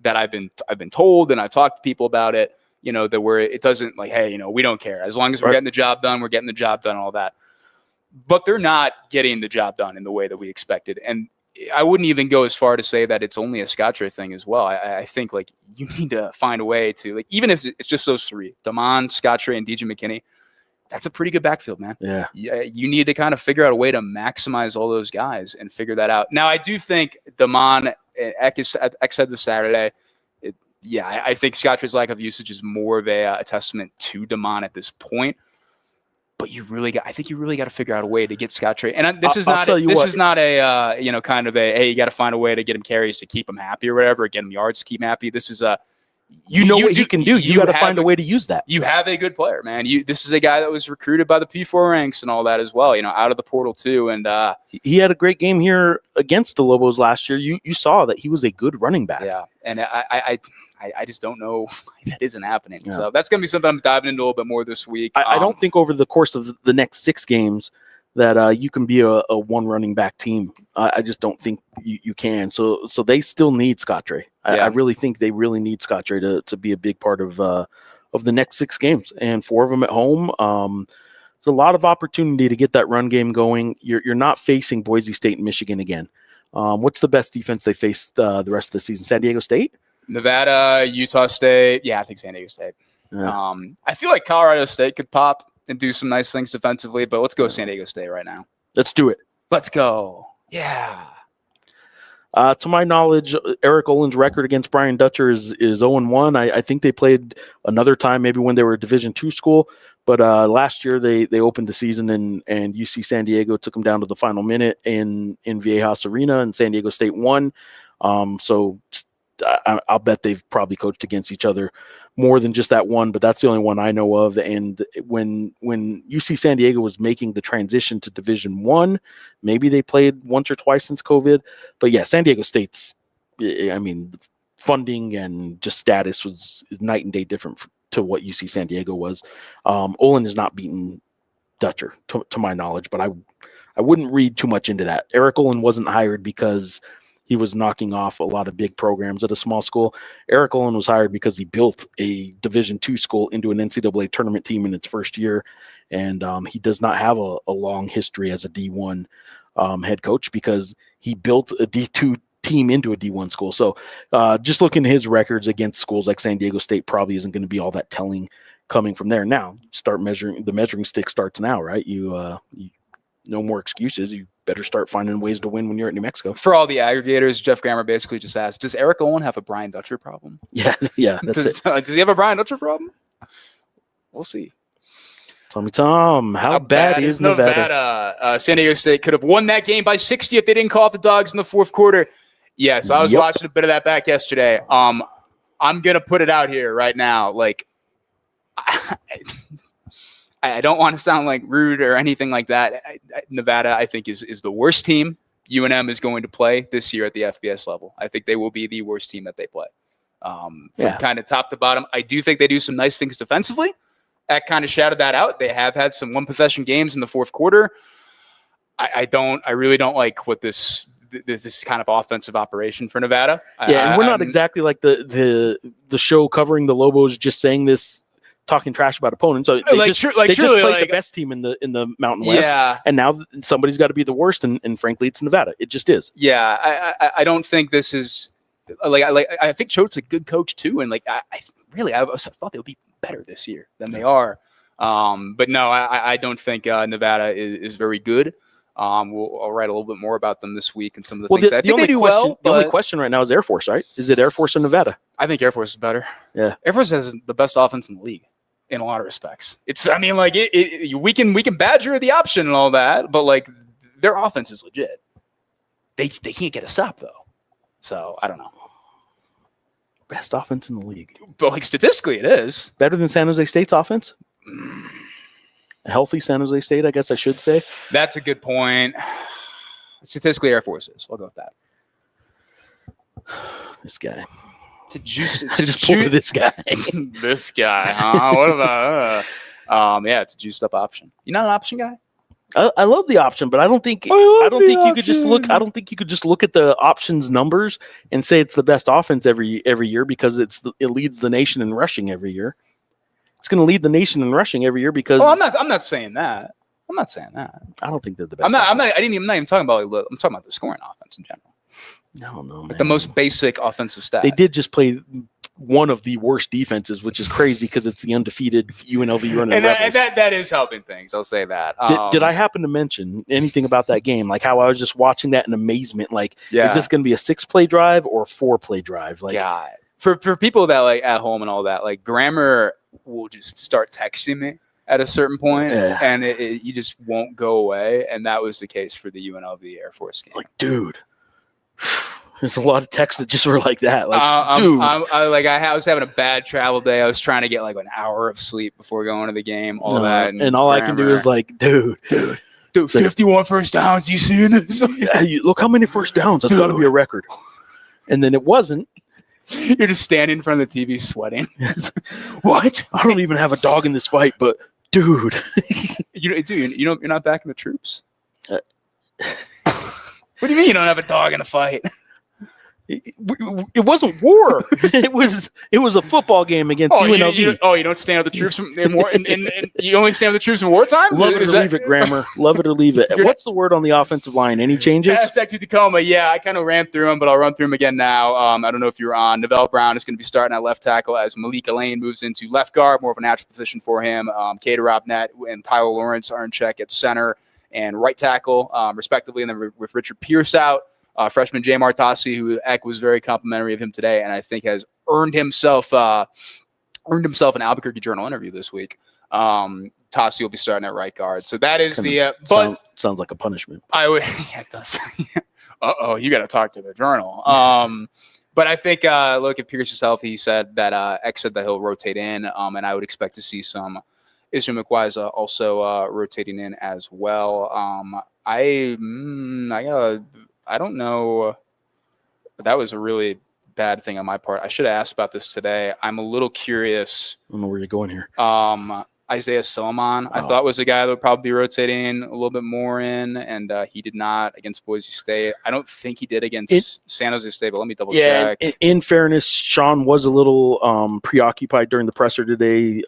that I've been told, and I've talked to people about it, that where it doesn't like, hey, we don't care. As long as we're getting the job done, we're getting the job done, all that. But they're not getting the job done in the way that we expected. And I wouldn't even go as far to say that it's only a Scott Trey thing as well. I think like you need to find a way to, like, even if it's just those three, Damon, Scott Trey, and DJ McKinney, that's a pretty good backfield, man. Yeah. You need to kind of figure out a way to maximize all those guys and figure that out. Now, I do think Damon, Eck said this Saturday, I think Scott Trey's lack of usage is more of a testament to Damon at this point. But I think you really got to figure out a way to get Scott Trey. And this is not a kind of a, hey, you got to find a way to get him carries to keep him happy or whatever, or get him yards to keep him happy. This is what he can do. You got to find a way to use that. You have a good player, man. This is a guy that was recruited by the P4 ranks and all that as well, out of the portal too. And he had a great game here against the Lobos last year. You saw that he was a good running back. Yeah. And I just don't know why that isn't happening. Yeah. So that's going to be something I'm diving into a little bit more this week. I don't think over the course of the next 6 games that you can be a one running back team. I just don't think you can. So they still need Scott Trey. I really think they really need Scott Trey to be a big part of the next 6 games, and 4 of them at home. It's a lot of opportunity to get that run game going. You're not facing Boise State and Michigan again. What's the best defense they faced the rest of the season? San Diego State? Nevada, Utah State. Yeah, I think San Diego State. Yeah. I feel like Colorado State could pop and do some nice things defensively, but let's go San Diego State right now. Let's do it. Let's go. Yeah. To my knowledge, Eric Olin's record against Brian Dutcher is 0-1. I think they played another time, maybe when they were a Division II school. But last year they opened the season and UC San Diego took them down to the final minute in Viejas Arena, and San Diego State won. So I'll bet they've probably coached against each other more than just that one, but that's the only one I know of. And when UC San Diego was making the transition to Division I, maybe they played once or twice since COVID. But yeah, San Diego State's, funding and just status is night and day different to what UC San Diego was. Olin has not beaten Dutcher to my knowledge, but I wouldn't read too much into that. Eric Olin wasn't hired because he was knocking off a lot of big programs at a small school. Eric Olin was hired because he built a Division II school into an NCAA tournament team in its first year. And he does not have a long history as a D1 head coach because he built a D2 team into a D1 school. So just looking at his records against schools like San Diego State probably isn't going to be all that telling coming from there. Now, the measuring stick starts now, right? You no more excuses. You better start finding ways to win when you're at New Mexico. For all the aggregators, Jeff Grammer basically just asked, does Eric Olin have a Brian Dutcher problem? Yeah, that's it. Does he have a Brian Dutcher problem? We'll see. Tom, how bad is Nevada? San Diego State could have won that game by 60 if they didn't call off the dogs in the fourth quarter. Yeah, so I was watching a bit of that back yesterday. I'm going to put it out here right now. Like, I don't want to sound like rude or anything like that. Nevada, I think, is the worst team UNM is going to play this year at the FBS level. I think they will be the worst team that they play. From kind of top to bottom. I do think they do some nice things defensively. Eck kind of shouted that out. They have had some one-possession games in the fourth quarter. I really don't like what this kind of offensive operation for Nevada. Yeah, and we're not exactly like the show covering the Lobos just saying this, talking trash about opponents. So they just played the best team in the Mountain West. Yeah. And now somebody's got to be the worst, and frankly, it's Nevada. It just is. Yeah, I don't think this is I think Choate's a good coach too, and I thought they would be better this year than they are. But no, I don't think Nevada is very good. I'll write a little bit more about them this week and some of the things I think they do well. The only question right now is Air Force, right? Is it Air Force or Nevada? I think Air Force is better. Yeah. Air Force has the best offense in the league in a lot of respects. We can badger the option and all that, but like their offense is legit. They can't get a stop though. So I don't know. Best offense in the league. But like statistically it is. Better than San Jose State's offense? A healthy San Jose State, I guess I should say. That's a good point. Statistically, Air Force is. We'll go with that. This guy. To juice this guy. This guy, huh? What about it's a juiced up option. You not an option guy? I love the option, but I don't think you could just look. I don't think you could just look at the options numbers and say it's the best offense every year because it leads the nation in rushing every year. It's going to lead the nation in rushing every year because. Oh, I'm not saying that. I'm not saying that. I don't think they're the best. I'm not even talking about. I'm talking about the scoring offense in general. I don't know, man. Like the most basic offensive stat. They did just play one of the worst defenses, which is crazy because it's the undefeated UNLV running. And that is helping things. I'll say that. Did I happen to mention anything about that game? Like how I was just watching that in amazement. Like, is this going to be a 6-play drive or a 4-play drive? Like, yeah. For people that like at home and all that, like Grammar will just start texting me at a certain point, and you just won't go away. And that was the case for the UNLV Air Force game. Like, dude. There's a lot of texts that just were like that. Like, dude. I was having a bad travel day. I was trying to get like an hour of sleep before going to the game, that. And all Grammar. I can do is like, dude, 51 like, first downs. You seeing this? Yeah, look how many first downs. That's got to be a record. And then it wasn't. You're just standing in front of the TV sweating. What? I don't even have a dog in this fight, but dude. You're not backing the troops? What do you mean you don't have a dog in a fight? It wasn't war. It was a football game against UNLV. You don't stand with the troops in war, and you only stand with the troops in wartime? Love it or leave it, Grammar. Love it or leave it. What's the word on the offensive line? Any changes? Hashtag to Tacoma. Yeah, I kind of ran through them, but I'll run through them again now. I don't know if you're on. Novell Brown is going to be starting at left tackle as Malik Elaine moves into left guard, more of a natural position for him. Cater Robnett and Tyler Lawrence are in check at center and right tackle, respectively. And then with Richard Pierce out, freshman Jamar Tassi, who Eck was very complimentary of him today, and I think has earned himself an Albuquerque Journal interview this week. Tassi will be starting at right guard. So that is sounds like a punishment. I would, yeah, it does. You got to talk to the Journal. But I think, look, if Pierce is healthy, he said that Eck said that he'll rotate in, and I would expect to see some Israel McWise also rotating in as well. I don't know. That was a really bad thing on my part. I should have asked about this today. I'm a little curious. I don't know where you're going here. Isaiah Solomon, I thought was a guy that would probably be rotating a little bit more in, and he did not against Boise State. I don't think he did against San Jose State, but let me double check. In fairness, Sean was a little preoccupied during the presser today,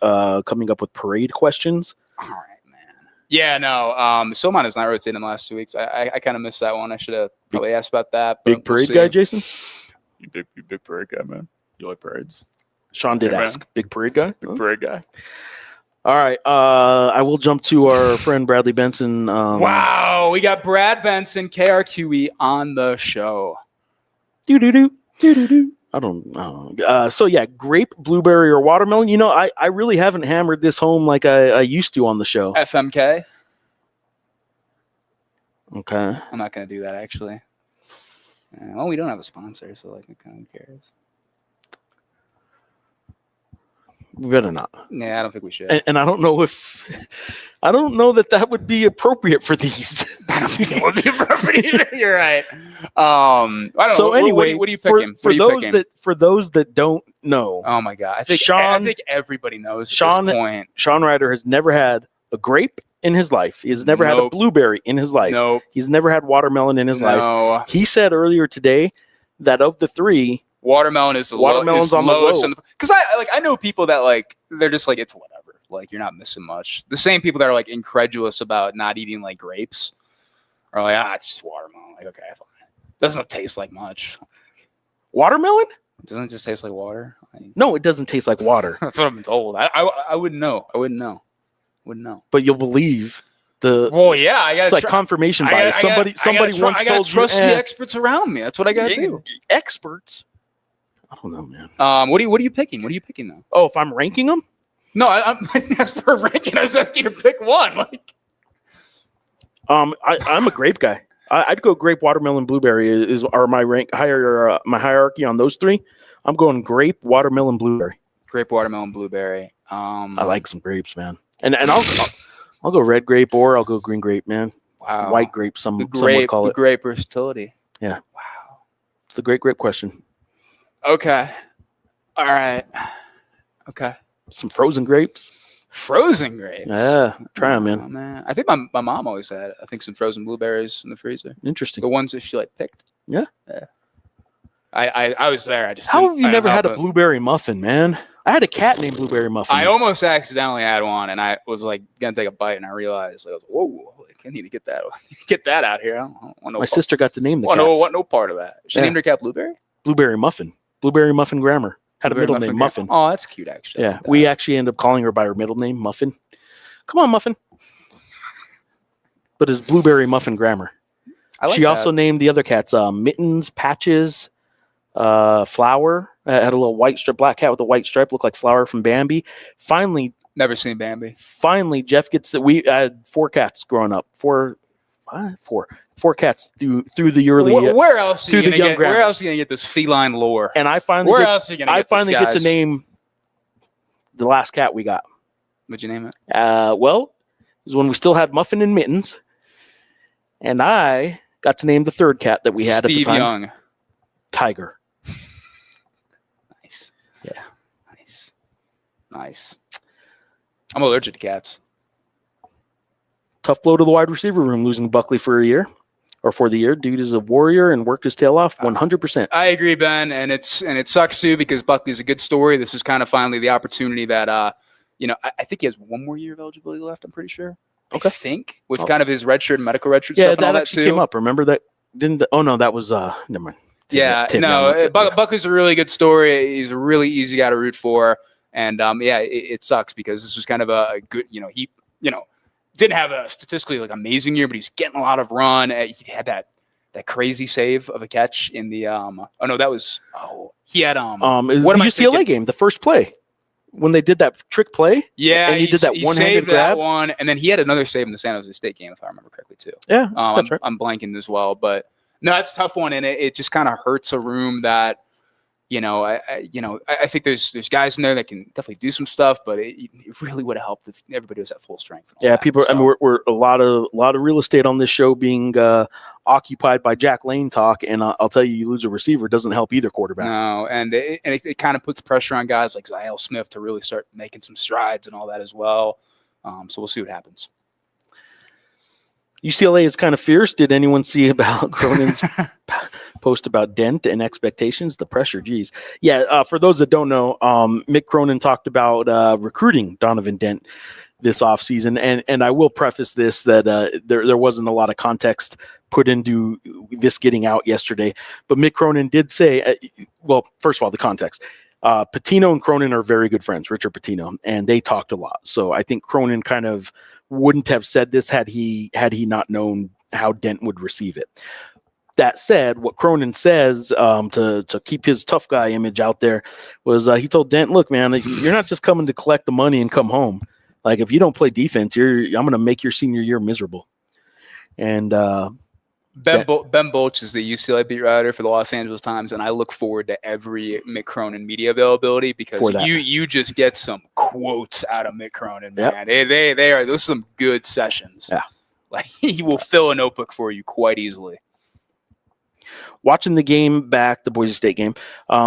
coming up with parade questions. All right. Yeah, no. Solomon is not rotating in the last 2 weeks. I kind of missed that one. I should have probably asked about that. Big parade guy, Jason? You big parade guy, man. You like parades? Sean did ask. Man. Big parade guy? Big parade guy. All right. I will jump to our friend Bradley Benson. Wow. We got Brad Benson, KRQE, on the show. Do-do-do. I don't know. So, yeah, grape, blueberry, or watermelon. You know, I really haven't hammered this home like I used to on the show. FMK. Okay. I'm not going to do that, actually. Well, we don't have a sponsor, so, like, who cares? We better not. Yeah, I don't think we should. And I don't know that would be appropriate for these. I don't think it would be appropriate either. You're right. I don't know. Anyway, what are you picking? For those that don't know. Oh my God. I think everybody knows at this point. Sean Reider has never had a grape in his life. He has never had a blueberry in his life. Nope. He's never had watermelon in his life. He said earlier today that of the three, watermelon is the lowest on the lowest. Because I know people that like they're just like it's whatever. Like you're not missing much. The same people that are like incredulous about not eating like grapes are like it's just watermelon. Like okay, fine. Doesn't taste like much. Watermelon? Doesn't it just taste like water? No, it doesn't taste like water. That's what I've been told. I wouldn't know. I wouldn't know. Wouldn't know. But you'll believe the. Well, yeah, I got. It's like confirmation bias. Somebody once told you. Trust the experts around me. That's what I got to do. Experts. I don't know, man. What are you picking? What are you picking though? Oh, if I'm ranking them? No, I'm as per ranking. I was asking you to pick one. Like, I'm a grape guy. I'd go grape, watermelon, blueberry are my my hierarchy on those three. I'm going grape, watermelon, blueberry. Grape, watermelon, blueberry. I like some grapes, man. And I'll go red grape or I'll go green grape, man. Wow. White grape, some would call it. Grape versatility. Yeah. Wow. It's the great grape question. Okay. All right. Okay. Some frozen grapes. Frozen grapes. Yeah. Try them, man. Oh, man. I think my mom always had, I think, some frozen blueberries in the freezer. Interesting. The ones that she like picked. Yeah. Yeah. I was there. How have you never had a blueberry muffin, man? I had a cat named Blueberry Muffin. I almost accidentally had one, and I was like gonna take a bite, and I realized, like, whoa, I need to get that out here. I don't want no. My sister got to name the cat. Want no part of that. She named her cat Blueberry. Blueberry Muffin. Blueberry Muffin Grammar. Had a middle name, Muffin. Oh, that's cute, actually. Yeah, we actually ended up calling her by her middle name, Muffin. Come on, Muffin. But it's Blueberry Muffin Grammar. She also named the other cats Mittens, Patches, Flower. Had a little black cat with a white stripe, looked like Flower from Bambi. Finally, never seen Bambi. Finally, Geoff gets that. We had 4 cats growing up. Four cats through the early. Where else are you gonna get? Where else are you gonna get this feline lore? And I finally. Where else are you gonna get? I finally get to name the last cat we got. What'd you name it? Well, it was when we still had Muffin and Mittens, and I got to name the third cat that we had at the time. Steve Young. Tiger. Nice. Yeah. Nice. I'm allergic to cats. Tough blow to the wide receiver room, losing Buckley for the year. Dude is a warrior and worked his tail off 100%. I agree, Ben, and it sucks too because Buckley's a good story. This is kind of finally the opportunity that I think he has one more year of eligibility left. I'm pretty sure. Okay. I think with kind of his redshirt and medical redshirt stuff. And all that actually came up. Remember that? That was never mind. Buckley's a really good story. He's a really easy guy to root for, and it sucks because this was kind of a good. He didn't have a statistically like amazing year, but he's getting a lot of run. He had that crazy save of a catch in the he had what the UCLA game, the first play when they did that trick play. Yeah, and he did that one-handed grab. That one, and then he had another save in the San Jose State game, if I remember correctly too. Yeah, that's right. I'm blanking as well, but no, that's a tough one, and it just kind of hurts a room that. I think there's guys in there that can definitely do some stuff, but it really would have helped if everybody was at full strength. Yeah, people. So. I mean, we're a lot of real estate on this show being occupied by Jack Lane talk, and I'll tell you lose a receiver doesn't help either quarterback. No, and it kind of puts pressure on guys like Ziel Smith to really start making some strides and all that as well. So we'll see what happens. UCLA is kind of fierce. Did anyone see about Cronin's post about Dent and expectations? The pressure, geez. Yeah, for those that don't know, Mick Cronin talked about recruiting Donovan Dent this offseason. And I will preface this that there wasn't a lot of context put into this getting out yesterday. But Mick Cronin did say, first of all, the context. Pitino and Cronin are very good friends, Richard Pitino, and they talked a lot. So I think Cronin kind of wouldn't have said this had he not known how Dent would receive it. That said, what Cronin says to keep his tough guy image out there was he told Dent, "Look, man, you're not just coming to collect the money and come home. Like if you don't play defense, I'm going to make your senior year miserable." And Ben Bolch is the UCLA beat writer for the Los Angeles Times, and I look forward to every Mick Cronin media availability because you just get some quotes out of Mick Cronin, man. Yep. They are those are some good sessions. Yeah, like he will fill a notebook for you quite easily. Watching the game back, the Boise State game,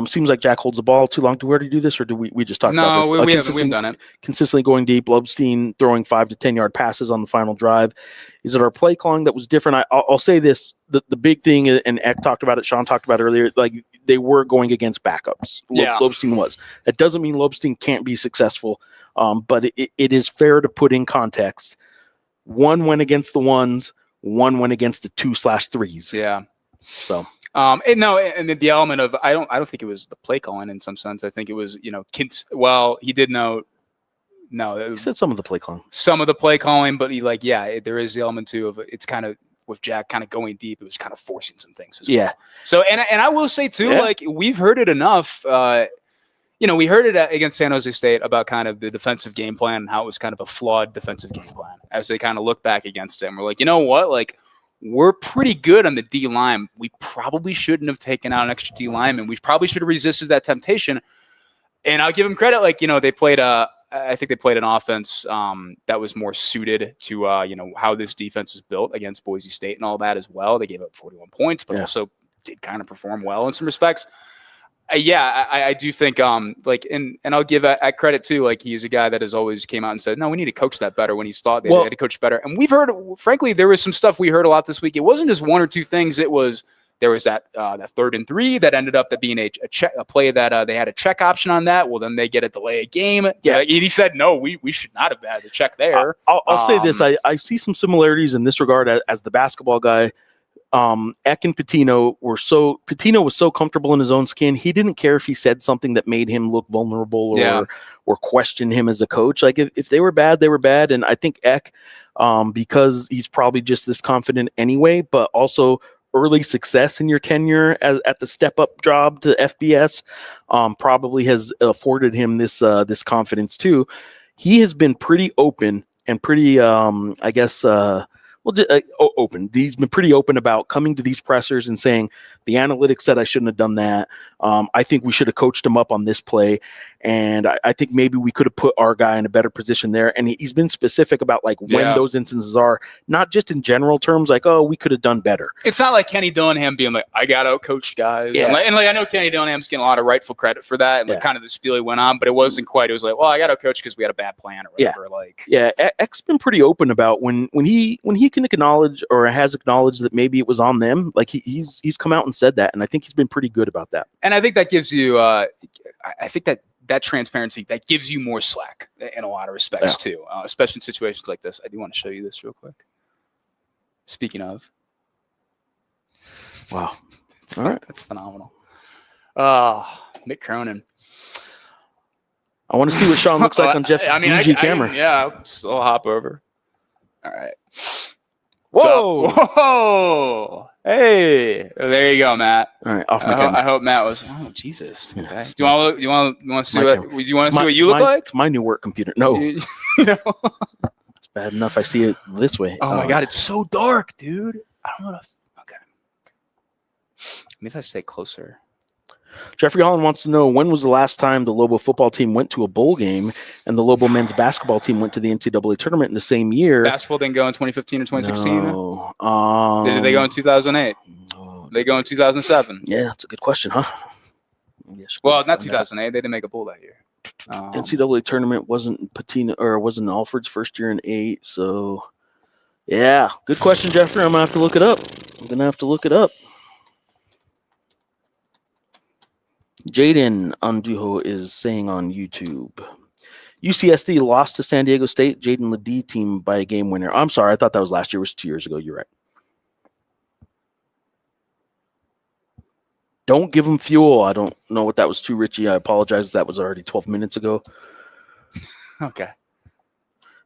seems like Jack holds the ball too long. Do we already do this, or do we just talk about this? No, we haven't done it. Consistently going deep, Lobstein throwing 5 to 10 yard passes on the final drive. Is it our play calling that was different? I'll say this: the big thing, and Eck talked about it, Sean talked about it earlier. Like they were going against backups. Lobstein was. That doesn't mean Lobstein can't be successful, but it is fair to put in context. One went against the ones, one went against the 2/3s. Yeah. So. And the element of I don't think it was the play calling in some sense. I think it was he did note No, he said some of the play calling. Some of the play calling, but there is the element too of it's kind of with Jack kind of going deep. It was kind of forcing some things as well. So and I will say too, like we've heard it enough. We heard it against San Jose State about kind of the defensive game plan and how it was kind of a flawed defensive game plan as they kind of look back against it. And we're like, you know what? Like, we're pretty good on the D line. We probably shouldn't have taken out an extra D lineman. We probably should have resisted that temptation. And I'll give them credit. Like, they played I think they played an offense that was more suited to, how this defense is built against Boise State and all that as well. They gave up 41 points, but also did kind of perform well in some respects. I do think and I'll give credit too. Like, he's a guy that has always came out and said, no, we need to coach that better when he's thought they had to coach better. And we've heard, frankly, there was some stuff we heard a lot this week. It wasn't just one or two things. There was that 3rd and 3 that ended up being a play that they had a check option on that. Well, then they get a delay of game. Yeah. He said, no, we should not have had the check there. I'll say this. I see some similarities in this regard as the basketball guy. Eck and Pitino was so comfortable in his own skin. He didn't care if he said something that made him look vulnerable or question him as a coach. Like if they were bad, they were bad. And I think Eck, because he's probably just this confident anyway, but also early success in your tenure at the step up job to FBS, probably has afforded him this confidence too. He has been pretty open and pretty, open. He's been pretty open about coming to these pressers and saying the analytics said I shouldn't have done that. I think we should have coached him up on this play. And I think maybe we could have put our guy in a better position there. And he's been specific about when those instances are, not just in general terms, like, oh, we could have done better. It's not like Kenny Dillingham being like, I got out coached guys. Yeah. And I know Kenny Dillingham's getting a lot of rightful credit for that. And kind of the spiel he went on, but it wasn't quite. It was like, well, I got out coached because we had a bad plan or whatever. Eck's been pretty open about when he can acknowledge or has acknowledged that maybe it was on them. Like he's come out and said that. And I think he's been pretty good about that. And I think that gives you, that transparency, that gives you more slack in a lot of respects too, especially in situations like this. I do want to show you this real quick. Speaking of. Wow. All right. That's phenomenal. Mick Cronin. I want to see what Sean looks like on Geoff's camera. I'll hop over. All right. Whoa! Hey, there you go, Matt. All right, off my camera. I hope Matt was. Oh, Jesus. Okay. Do you want to see what you look like? It's my new work computer. No, it's bad enough I see it this way. Oh my God, it's so dark, dude. I don't know. Okay. Maybe if I stay closer. Jeffrey Holland wants to know, when was the last time the Lobo football team went to a bowl game and the Lobo men's basketball team went to the NCAA tournament in the same year? Basketball didn't go in 2015 or 2016? No. Did they go in 2008? No. They go in 2007? Yeah, that's a good question, huh? Well, not 2008. They didn't make a bowl that year. NCAA tournament wasn't Alford's first year in 8, so yeah, good question, Jeffrey. I'm gonna have to look it up. Jaden Andujo is saying on YouTube, UCSD lost to San Diego State. Jaden led the team by a game winner. I'm sorry, I thought that was last year. It was 2 years ago. You're right. Don't give them fuel. I don't know what that was too, Richie. I apologize. That was already 12 minutes ago. Okay.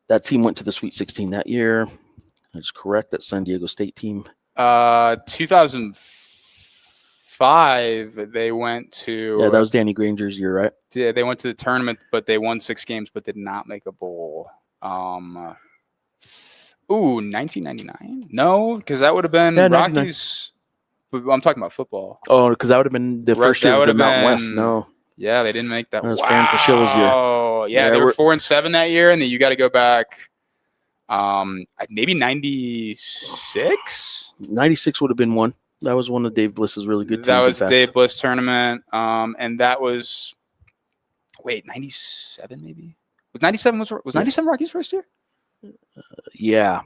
That team went to the Sweet 16 that year. That's correct. That San Diego State team. 2005, they went to. Yeah, that was Danny Granger's year, right? Yeah, they went to the tournament, but they won 6 games, but did not make a bowl. 1999? No, because that would have been Rockies. I'm talking about football. Oh, because that would have been the first year of the Mountain West. No. Yeah, they didn't make that. That was Fran Fraschil's year. Oh, yeah, they were 4-7 that year, and then you got to go back. Maybe 96. 96 would have been one. That was one of Dave Bliss's really good teams. That was Dave Bliss tournament. And that was 97 maybe? Was 97 Rocky's first year? Yeah.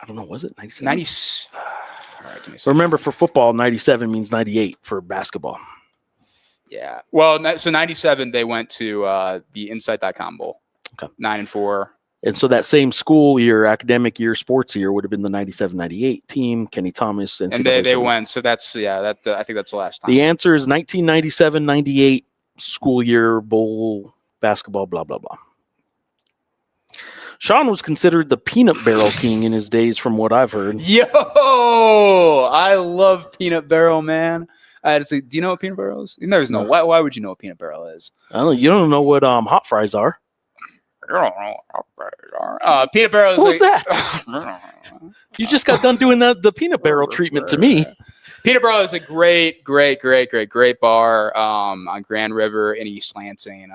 I don't know. Was it 97? 90. All right, remember, for football, 97 means 98 for basketball. Yeah. Well, so 97, they went to the Insight.com Bowl. Okay. 9-4. And so that same school year, academic year, sports year would have been the 97-98 team, Kenny Thomas. And they went. So that's, I think that's the last time. The answer is 1997-98 school year bowl basketball, blah, blah, blah. Sean was considered the peanut barrel king in his days, from what I've heard. Yo, I love peanut barrel, man. I had to say, do you know what peanut barrel is? There's no. Why would you know what peanut barrel is? I don't know. You don't know what hot fries are. I don't know what hot fries are. Peanut barrel is what was that? You just got done doing the peanut barrel treatment to me. Peanut Barrel is a great bar on Grand River in East Lansing.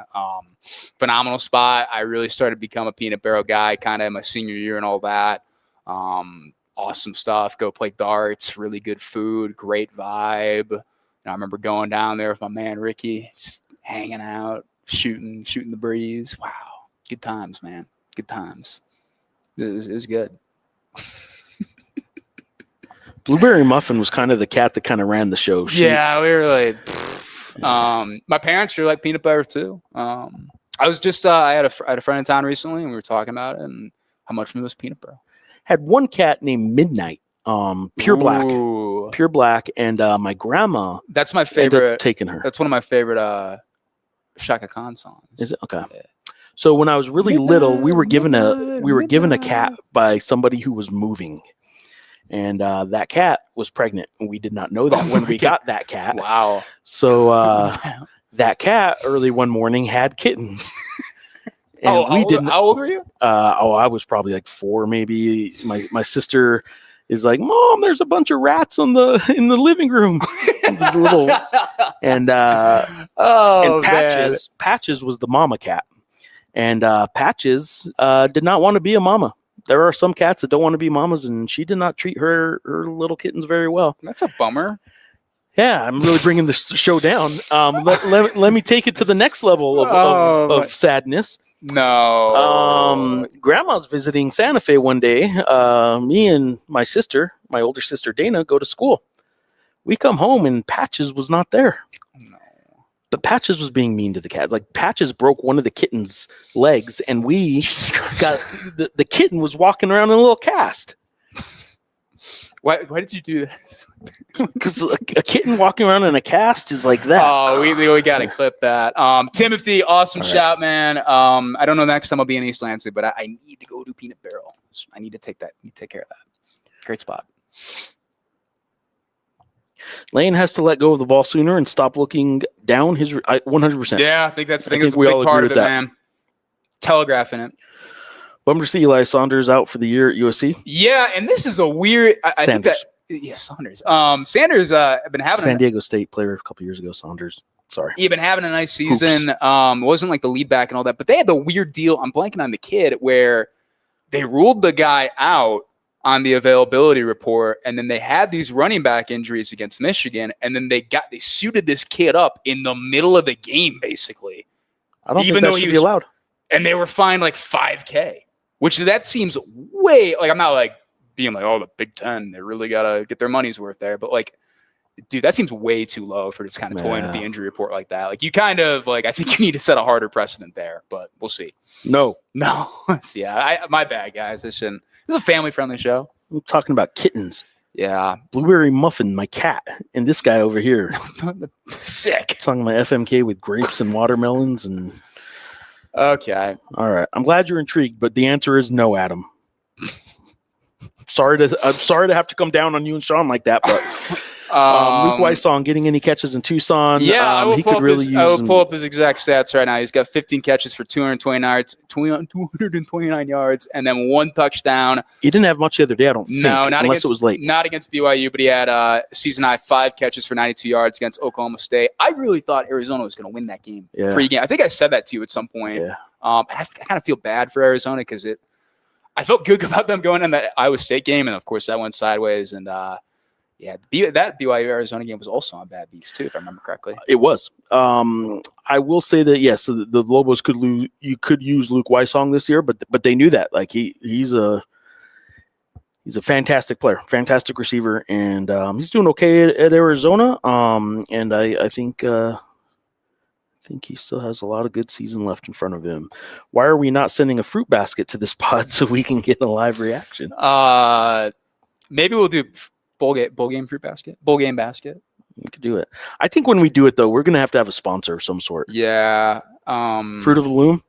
Phenomenal spot. I really started to become a Peanut Barrel guy kind of in my senior year and all that. Awesome stuff. Go play darts. Really good food. Great vibe. And I remember going down there with my man Ricky, just hanging out, shooting the breeze. Wow, good times, man. Good times. It was good. Blueberry Muffin was kind of the cat that kind of ran the show. Yeah, we were like, my parents were like peanut butter too. I was just, I had a friend in town recently, and we were talking about it and how much we was peanut butter. Had one cat named Midnight, pure black, and my grandma. That's my favorite. Taking her. That's one of my favorite Shaka Khan songs. Is it okay? Yeah. So when I was really little, we were given a cat by somebody who was moving. And that cat was pregnant, and we did not know that when we got that cat. Wow. So that cat early one morning had kittens. And how old were you? I was probably like 4, maybe. My sister is like, Mom, there's a bunch of rats in the living room. And Patches was the mama cat. And Patches did not want to be a mama. There are some cats that don't want to be mamas, and she did not treat her little kittens very well. That's a bummer. Yeah, I'm really bringing this show down. Let me take it to the next level of sadness. No. Grandma's visiting Santa Fe one day. Me and my sister, my older sister Dana, go to school. We come home, and Patches was not there. But Patches was being mean to the cat. Like, Patches broke one of the kitten's legs, and we got the kitten was walking around in a little cast. Why did you do this? Because a kitten walking around in a cast is like that. Oh, we got to clip that. Timothy, awesome shout, man. I don't know next time I'll be in East Lansing, but I need to go do Peanut Barrel. I need to take care of that. Great spot. Lane has to let go of the ball sooner and stop looking down his 100%. Yeah, I think that's a big part of it, man. Telegraphing it. Bummer to see Eli Saunders out for the year at USC. Yeah, and this is a weird. I think that Saunders. Sanders have been having San Diego State player a couple years ago. Saunders. Sorry. He's been having a nice season. Wasn't like the lead back and all that, but they had the weird deal. I'm blanking on the kid where they ruled the guy out on the availability report, and then they had these running back injuries against Michigan, and then they suited this kid up in the middle of the game, basically. I don't think that should be allowed. And they were fined like $5,000, which that seems way like, I'm not like being like, oh, the Big Ten, they really gotta get their money's worth there, but like, dude, that seems way too low for just kind of toying with the injury report like that. Like, you kind of like, I think you need to set a harder precedent there, but we'll see. No. Yeah, my bad, guys. This is a family-friendly show. I'm talking about kittens. Yeah. Blueberry Muffin, my cat, and this guy over here. Sick. Talking about FMK with grapes and watermelons and. Okay. All right. I'm glad you're intrigued, but the answer is no, Adam. I'm sorry to have to come down on you and Sean like that, but Luke Weissong getting any catches in Tucson? Yeah, I will pull up his exact stats right now. He's got 15 catches for 229 yards, and then 1 touchdown. He didn't have much the other day, I don't think. No, unless it was late. Not against BYU, but he had season high 5 catches for 92 yards against Oklahoma State. I really thought Arizona was going to win that game pre-game. I think I said that to you at some point. Yeah. I kind of feel bad for Arizona because I felt good about them going in that Iowa State game, and of course that went sideways. And yeah, that BYU Arizona game was also on bad beats too, if I remember correctly. It was. I will say that yes, the Lobos could lose. You could use Luke Weissong this year, but they knew that. Like he's a fantastic player, fantastic receiver, and he's doing okay at Arizona. And I think he still has a lot of good season left in front of him. Why are we not sending a fruit basket to this pod so we can get a live reaction? Maybe we'll do bowl game basket. We could do it. I think when we do it though, we're gonna have to have a sponsor of some sort. Yeah, Fruit of the Loom.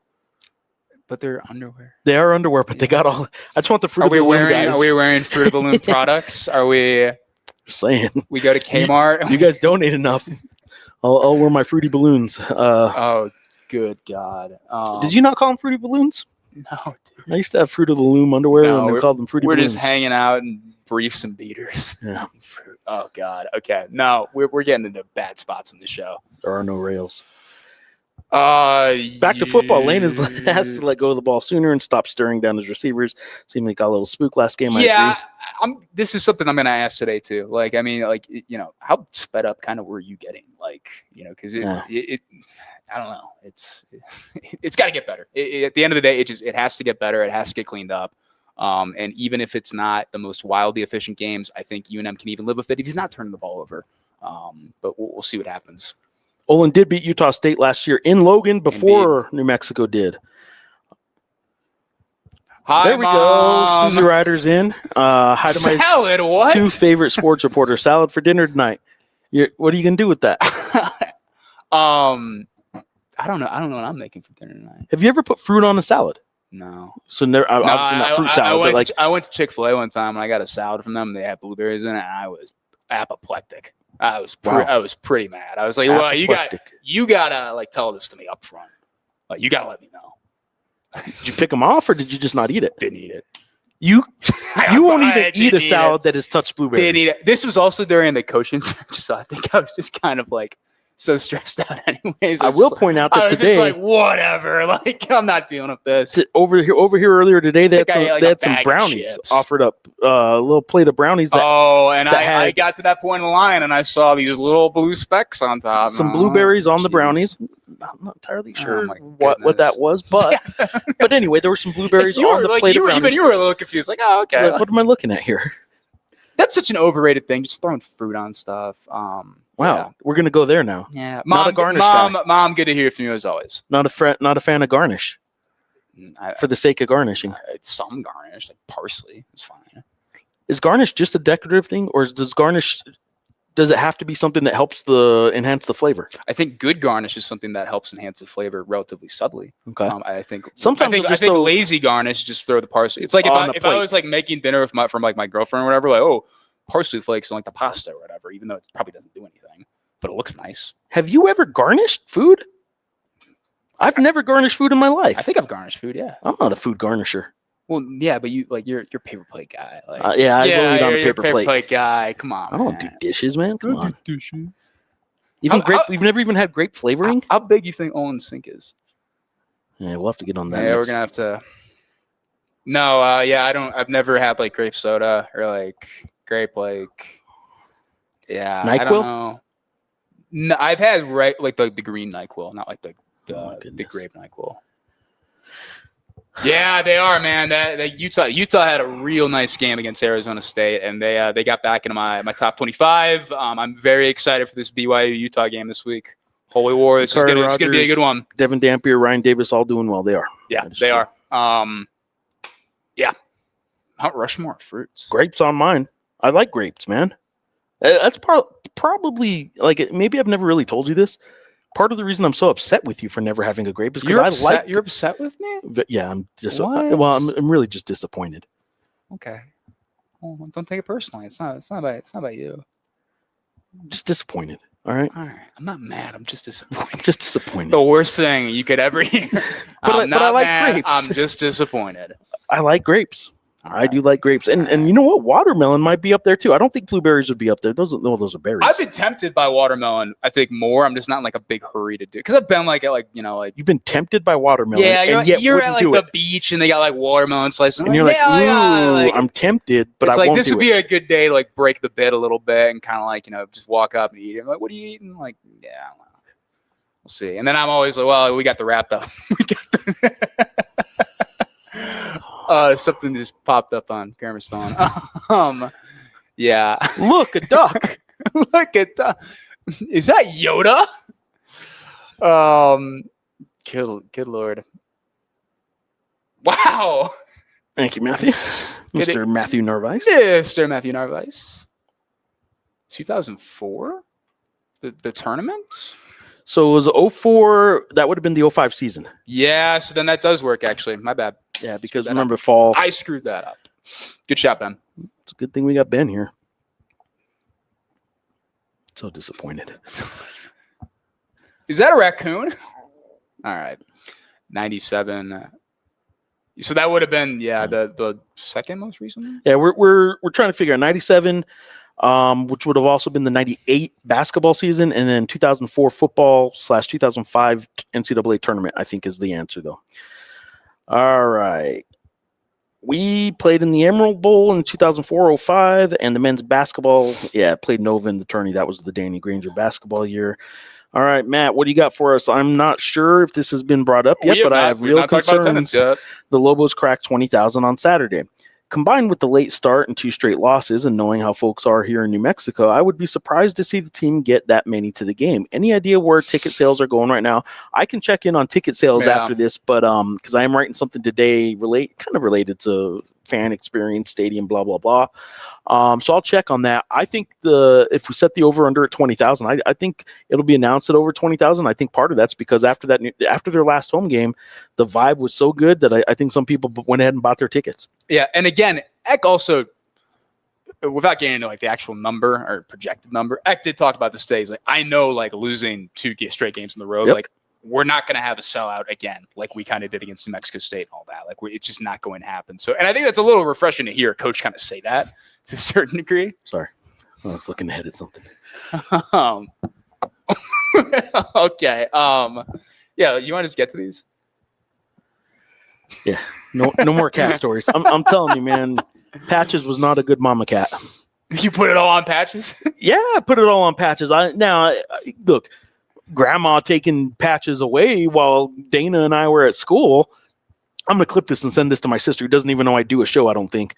But they're underwear. They are underwear, but they got all. I just want the Fruit of the Loom guys. Are we wearing Fruit of the Loom products? Are we? Just saying. We go to Kmart. You guys donate enough. I'll wear my Fruity Balloons. Oh, good God! Did you not call them Fruity Balloons? No, dude. I used to have Fruit of the Loom underwear, and they called them Fruity Balloons. We're just hanging out in briefs and beaters. Yeah. Oh God. Okay. No, we're getting into bad spots in the show. There are no rails. Back to football. Lane has to let go of the ball sooner and stop stirring down his receivers. Seemed like got a little spook last game. This is something I'm going to ask today too. Like, I mean, like, how sped up kind of were you getting? Like, because it I don't know. It's got to get better. At the end of the day, it has to get better. It has to get cleaned up. And even if it's not the most wildly efficient games, I think UNM can even live with it if he's not turning the ball over. But we'll see what happens. Olin did beat Utah State last year in Logan before New Mexico did. Hi, there we Mom. go. Susie Reider's in. Hi to my salad. What? 2 favorite sports reporters. Salad for dinner tonight. What are you gonna do with that? I don't know. I don't know what I'm making for dinner tonight. Have you ever put fruit on a salad? No. So obviously not fruit salad. I went to Chick-fil-A one time and I got a salad from them. They had blueberries in it, and I was apoplectic. I was pretty mad. I was like, well, you gotta like tell this to me up front. Like, you gotta let me know. Did you pick them off, or did you just not eat it? Didn't eat it. You won't even eat a salad that has touched blueberries. Didn't eat it. This was also during the coaching search, so I think I was just kind of like so stressed out anyways. I will point out that today, just like, whatever, like, I'm not dealing with this. Over here earlier today, they had some brownies offered up, a little plate of brownies. I got to that point in the line and I saw these little blue specks on top. Some blueberries on the brownies. I'm not entirely sure what that was, but but anyway, there were some blueberries on the plate of brownies. You were a little confused, like, oh, okay. What am I looking at here? That's such an overrated thing, just throwing fruit on stuff. Wow, we're gonna go there now. Yeah, not a garnish guy. Mom, good to hear from you as always. Not a fan of garnish. For the sake of garnishing, some garnish, like parsley, is fine. Is garnish just a decorative thing, or does it have to be something that helps enhance the flavor? I think good garnish is something that helps enhance the flavor relatively subtly. Okay. I think lazy garnish, just throw the parsley. It's like if I was like making dinner from my girlfriend or whatever, like, oh, parsley flakes on like the pasta or whatever, even though it probably doesn't do anything, but it looks nice. Have you ever garnished food? I've never garnished food in my life. I think I've garnished food. Yeah. I'm not a food garnisher. Well, yeah, but you're a paper plate guy. Like, I will eat on a paper plate guy. Come on, I don't do dishes, man. Come on. Do dishes. Even grape. We've never even had grape flavoring. How big do you think Olin's sink is? Yeah, we'll have to get on that. Yeah, we're gonna have to. No, I've never had like grape soda or like grape like. Yeah, NyQuil? I don't know. No, I've had like the green NyQuil, not like the grape NyQuil. Yeah, they are, man. That Utah had a real nice game against Arizona State, and they got back into my top 25. I'm very excited for this BYU Utah game this week. Holy War, it's going to be a good one. Devin Dampier, Ryan Davis, all doing well. They are. Yeah, they are. Yeah. Mount Rushmore fruits. Grapes on mine. I like grapes, man. That's probably like maybe I've never really told you this. Part of the reason I'm so upset with you for never having a grape is because you're upset with me. Yeah, I'm just I'm really just disappointed. Okay, well, don't take it personally. It's not about you. I'm just disappointed. All right. I'm not mad. I'm just disappointed. Just disappointed. The worst thing you could ever hear. but I like grapes. I'm just disappointed. I like grapes. I do like grapes, and you know what? Watermelon might be up there too. I don't think blueberries would be up there. Those are berries. I've been tempted by watermelon. I think more. I'm just not in like a big hurry to do because I've been like you've been tempted by watermelon. Yeah, you're at like the beach and they got like watermelon slices, and you're like, ooh, I'm tempted, but it's I won't this would be a good day to like break the bit a little bit and kind of like just walk up and eat it. I'm like, what are you eating? Like, yeah, I don't know. We'll see. And then I'm always like, well, we got the wrap though. Something just popped up on Kermit's phone. Yeah. Look, a duck. Look at that. Is that Yoda? Good Lord. Wow. Thank you, Matthew. Mr. Matthew Narvaez. Mr. Matthew Narvaez. 2004? The tournament? So it was 04. That would have been the 05 season. Yeah, so then that does work, actually. My bad. Yeah, because remember fall. I screwed that up. Good shot, Ben. It's a good thing we got Ben here. So disappointed. Is that a raccoon? All right. 97. So that would have been, the second most recent one? Yeah, we're trying to figure out 97, which would have also been the 98 basketball season, and then 2004 football / 2005 NCAA tournament, I think is the answer, though. All right. We played in the Emerald Bowl in 2004-05, and the men's basketball, played Nova in the tourney. That was the Danny Granger basketball year. All right, Matt, what do you got for us? I'm not sure if this has been brought up yet, but I have real concerns. The Lobos cracked 20,000 on Saturday. Combined with the late start and 2 straight losses and knowing how folks are here in New Mexico, I would be surprised to see the team get that many to the game. Any idea where ticket sales are going right now? I can check in on ticket sales after this, but because I am writing something today kind of related to fan experience, stadium, blah, blah, blah. So I'll check on that. I think if we set the over under at 20,000, I think it'll be announced at over 20,000. I think part of that's because after their last home game, the vibe was so good that I think some people went ahead and bought their tickets. Yeah, and again, Eck also, without getting into like the actual number or projected number, Eck did talk about this today. He's like, I know like losing 2 straight games on the road, like we're not going to have a sellout again, like we kind of did against New Mexico State and all that. Like it's just not going to happen. So, and I think that's a little refreshing to hear a coach kind of say that to a certain degree. Sorry, I was looking ahead at something. Okay. Yeah, you want to just get to these? Yeah. No more cat stories. I'm telling you, man. Patches was not a good mama cat. You put it all on Patches? Yeah, I put it all on Patches. Look. Grandma taking Patches away while Dana and I were at school. I'm going to clip this and send this to my sister who doesn't even know I do a show, I don't think.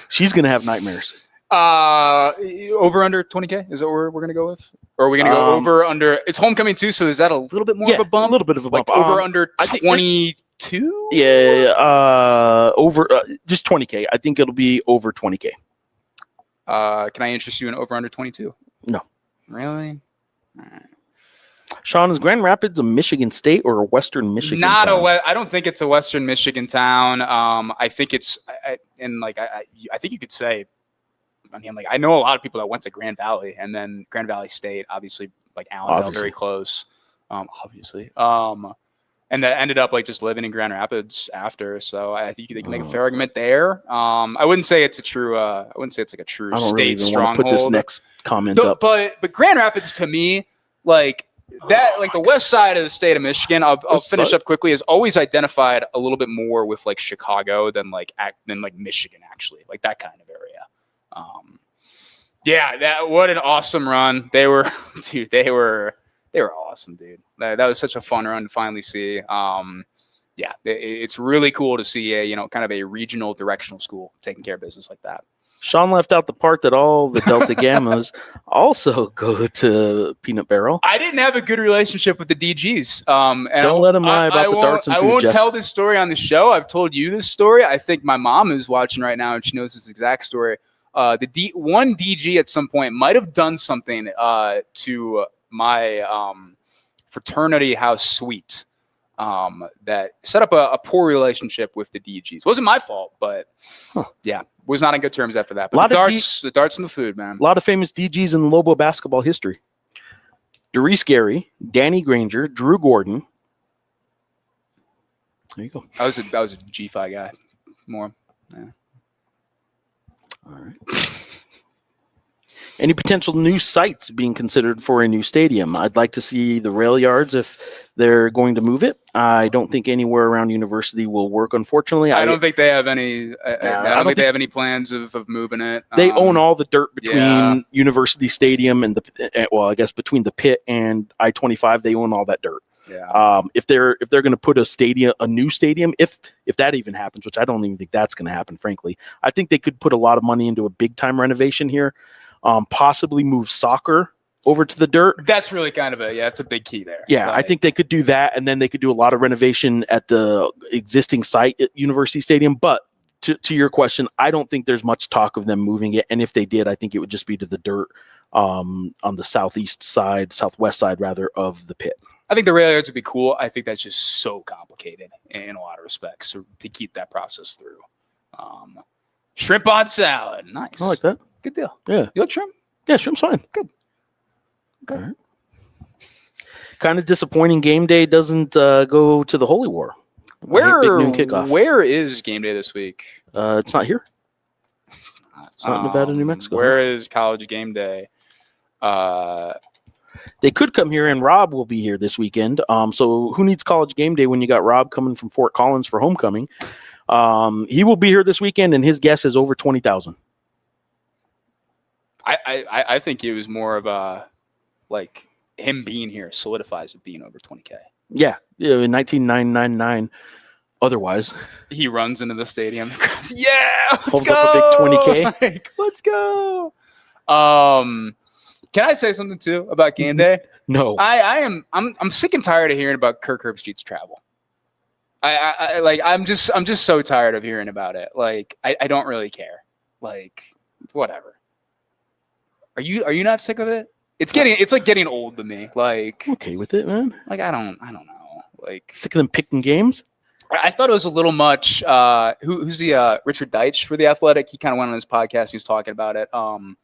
She's going to have nightmares. Over under 20K? Is that what we're going to go with? Or are we going to go over under? It's homecoming too, so is that a little bit more of a bump? A little bit of a bump. Like over under 22? Yeah, over just 20K. I think it'll be over 20K. Can I interest you in over under 22? No. Really? All right. Sean, is Grand Rapids a Michigan State or a Western Michigan town? I don't think it's a Western Michigan town. I think it's, I think you could say, I know a lot of people that went to Grand Valley and then Grand Valley State, obviously, like Allendale, very close, obviously. And that ended up like just living in Grand Rapids after. So I think they can make a fair argument there. I wouldn't say it's a true. I wouldn't say it's like a true state stronghold. Put this next comment up. But Grand Rapids to me, like. That like the west side of the state of Michigan, I'll finish up quickly, is always identified a little bit more with like Chicago than like Michigan, actually, like that kind of area. What an awesome run. They were awesome, dude. That was such a fun run to finally see. It's really cool to see a kind of a regional directional school taking care of business like that. Sean left out the part that all the Delta Gammas also go to Peanut Barrel. I didn't have a good relationship with the DGs. And don't let them lie about the darts and food, I won't Geoff. tell this story on the show. I've told you this story. I think my mom is watching right now, and she knows this exact story. One DG at some point might have done something to my fraternity house suite that set up a poor relationship with the DGs. Wasn't my fault, but was not on good terms after that. But the darts and the food, man. A lot of famous DGs in Lobo basketball history. Doris Gary, Danny Granger, Drew Gordon. There you go. I was a G5 guy. More. Yeah. All right. Any potential new sites being considered for a new stadium? I'd like to see the rail yards if they're going to move it. I don't think anywhere around University will work, unfortunately. I don't think they have any. I don't think they have any plans of moving it. They own all the dirt between University Stadium and between the pit and I-25, they own all that dirt. Yeah. If they're going to put a new stadium, if that even happens, which I don't even think that's going to happen, frankly, I think they could put a lot of money into a big time renovation here. Possibly move soccer over to the dirt. That's really kind of it's a big key there. Yeah, I think they could do that, and then they could do a lot of renovation at the existing site at University Stadium. But to your question, I don't think there's much talk of them moving it, and if they did, I think it would just be to the dirt on the southwest side rather of the pit. I think the rail yards would be cool. I think that's just so complicated in a lot of respects to keep that process through. Shrimp on salad. Nice. I like that. Good deal. Yeah. You like shrimp? Yeah, shrimp's fine. Good. Okay. All right. Kind of disappointing game day doesn't go to the Holy War. Where big noon kickoff. Where is game day this week? It's not here. It's not Nevada, New Mexico. Where is college game day? They could come here, and Rob will be here this weekend. So who needs college game day when you got Rob coming from Fort Collins for homecoming? He will be here this weekend, and his guess is over 20,000. I think it was more of a like him being here solidifies it being over 20K. Yeah, in 19999. Otherwise, he runs into the stadium. Yeah, let's go. Up a big 20K. Like, let's go. Can I say something too about game day? No, I'm sick and tired of hearing about Kirk Herbstreit's travel. I'm just so tired of hearing about it. Like, I don't really care. Like, whatever. Are you not sick of it? It's like getting old to me. Like, I'm okay with it, man. Like, I don't know. Like, sick of them picking games. I thought it was a little much. Who's the Richard Deitch for The Athletic? He kind of went on his podcast. He was talking about it. I'm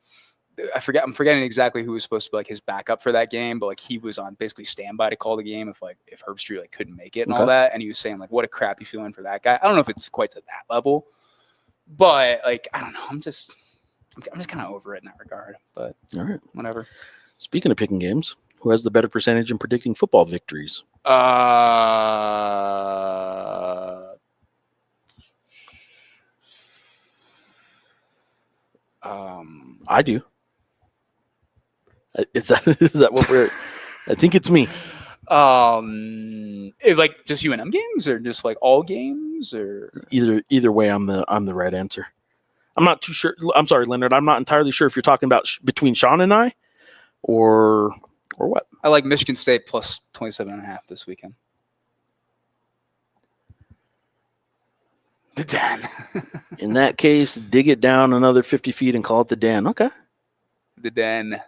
forgetting exactly who was supposed to be like his backup for that game, but like he was on basically standby to call the game if Herbstreit like couldn't make it and all that. And he was saying like, what a crappy feeling for that guy. I don't know if it's quite to that level, but like, I don't know. I'm just kind of over it in that regard, but all right, whatever. Speaking of picking games, who has the better percentage in predicting football victories? I do. Is that what we're? I think it's me. Like just UNM games or just like all games or either way, I'm the right answer. I'm not too sure. I'm sorry, Leonard. I'm not entirely sure if you're talking about between Sean and I, or what. I like Michigan State plus 27.5 this weekend. The Den. In that case, dig it down another 50 feet and call it the Den. Okay. The Den.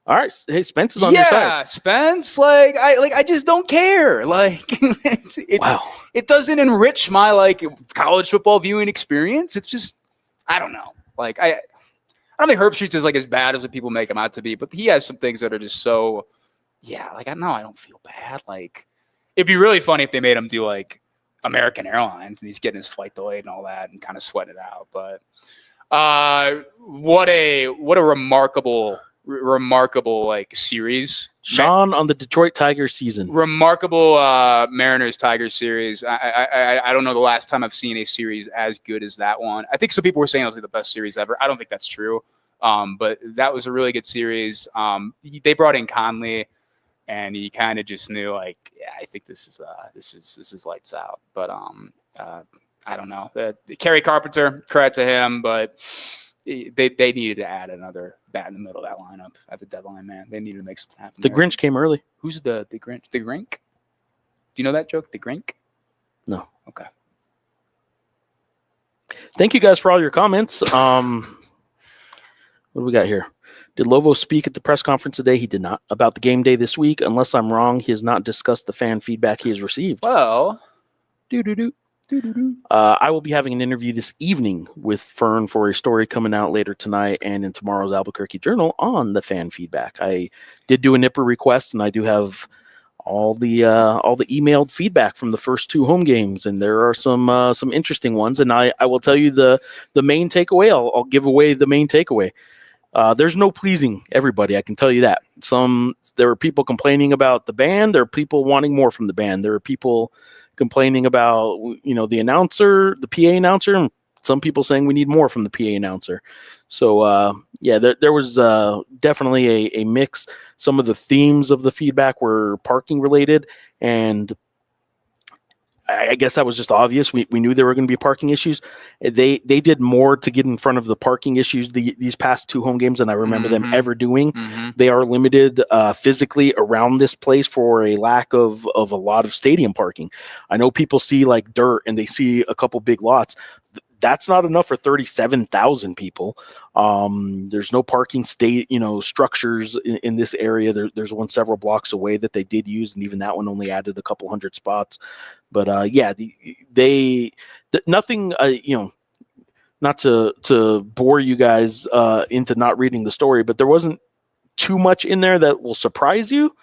All right. Hey, Spence is on your side. Yeah, Spence. I just don't care. Like, wow. It doesn't enrich my like college football viewing experience. It's just, I don't know. Like, I don't think Herbstreit is like as bad as the people make him out to be, but he has some things that are just so, yeah. Like, I don't feel bad. Like, it'd be really funny if they made him do like American Airlines and he's getting his flight delayed and all that and kind of sweat it out. But what a remarkable like series. Sean on the Detroit Tigers season. Remarkable Mariners Tigers series. I don't know the last time I've seen a series as good as that one. I think some people were saying it was like the best series ever. I don't think that's true. But that was a really good series. They brought in Conley and he kind of just knew like, yeah, I think this is lights out. But I don't know. Kerry Carpenter, credit to him, but they needed to add another bat in the middle of that lineup at the deadline, man. They needed to make something happen. The Grinch came early. Who's the Grinch? The Grink? Do you know that joke? The Grink? No. Okay. Thank you guys for all your comments. What do we got here? Did Lobo speak at the press conference today? He did not. About the game day this week. Unless I'm wrong, he has not discussed the fan feedback he has received. Well, I will be having an interview this evening with Fern for a story coming out later tonight and in tomorrow's Albuquerque Journal on the fan feedback. I did do a Nipper request, and I do have all the emailed feedback from the first two home games, and there are some interesting ones. And I will tell you the main takeaway. I'll give away the main takeaway. There's no pleasing everybody. I can tell you that. There were people complaining about the band. There are people wanting more from the band. There are people complaining about, the announcer, the PA announcer, and some people saying we need more from the PA announcer. So, there was definitely a mix. Some of the themes of the feedback were parking related, and I guess that was just obvious. We knew there were going to be parking issues. They did more to get in front of the parking issues these past two home games than I remember them ever doing. Mm-hmm. They are limited physically around this place for a lack of a lot of stadium parking. I know people see like dirt and they see a couple big lots. that's not enough for 37,000 people. There's no parking structures in this area. There's one several blocks away that they did use, and even that one only added a couple hundred spots. But nothing. Not to bore you guys into not reading the story, but there wasn't too much in there that will surprise you.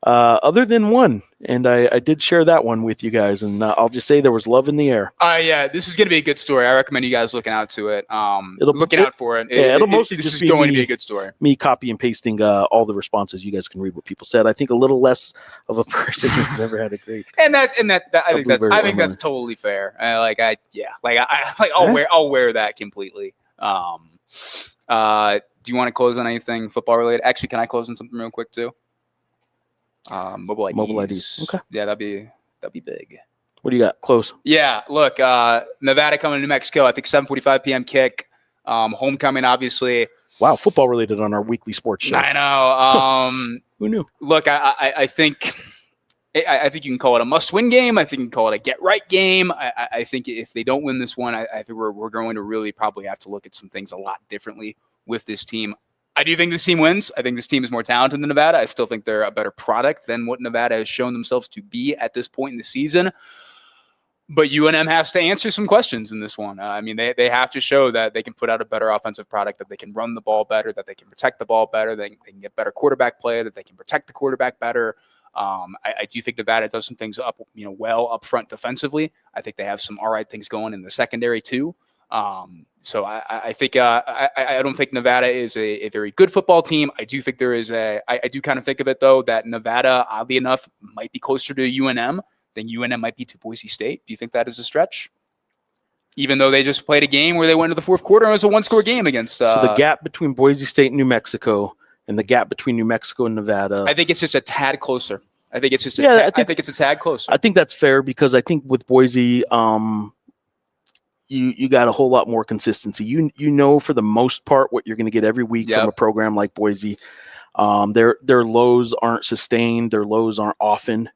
Other than one, and I did share that one with you guys, and I'll just say there was love in the air. Yeah, this is going to be a good story. I recommend you guys looking out to it. Looking out for it. It'll mostly this just is be going to be a good story. Me copy and pasting all the responses. You guys can read what people said. I think a little less of a person who's never had a great. I think that's totally fair. I'll wear that completely. Do you want to close on anything football related? Actually, can I close on something real quick too? Mobile IDs. Okay. Yeah, that'd be big. What do you got? Close. Yeah, look, Nevada coming to New Mexico. I think 7:45 p.m. kick. Homecoming, obviously. Wow, football related on our weekly sports show. I know. Who knew? Look, I think you can call it a must-win game. I think you can call it a get-right game. I think if they don't win this one, I think we're going to really probably have to look at some things a lot differently with this team. I do think this team wins. I think this team is more talented than Nevada. I still think they're a better product than what Nevada has shown themselves to be at this point in the season. But UNM has to answer some questions in this one. They have to show that they can put out a better offensive product, that they can run the ball better, that they can protect the ball better, they can get better quarterback play, that they can protect the quarterback better. I do think Nevada does some things well up front defensively. I think they have some all right things going in the secondary too. So I think I don't think Nevada is a very good football team. I do think there is I do kind of think of it though that Nevada, oddly enough, might be closer to UNM than UNM might be to Boise State. Do you think that is a stretch? Even though they just played a game where they went to the fourth quarter and it was a one-score game against. So the gap between Boise State and New Mexico, and the gap between New Mexico and Nevada. I think it's just a tad closer. I think it's just I think it's a tad closer. I think that's fair because I think with Boise, you got a whole lot more consistency. You know for the most part what you're going to get every week from a program like Boise. Their lows aren't sustained. Their lows aren't often.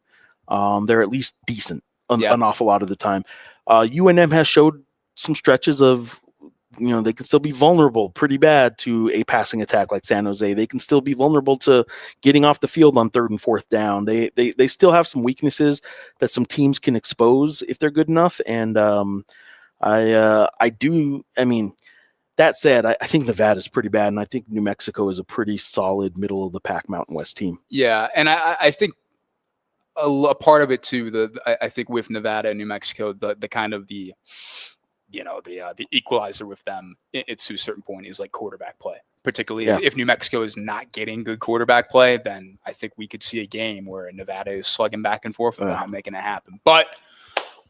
They're at least decent an awful lot of the time. UNM has showed some stretches of, they can still be vulnerable pretty bad to a passing attack like San Jose. They can still be vulnerable to getting off the field on 3rd and 4th down. They still have some weaknesses that some teams can expose if they're good enough. And that said, I think Nevada's pretty bad, and I think New Mexico is a pretty solid middle of the pack Mountain West team. Yeah, and I think a part of it too. I think with Nevada and New Mexico, the kind of the equalizer with them, it's to a certain point is like quarterback play. Particularly if New Mexico is not getting good quarterback play, then I think we could see a game where Nevada is slugging back and forth without making it happen. But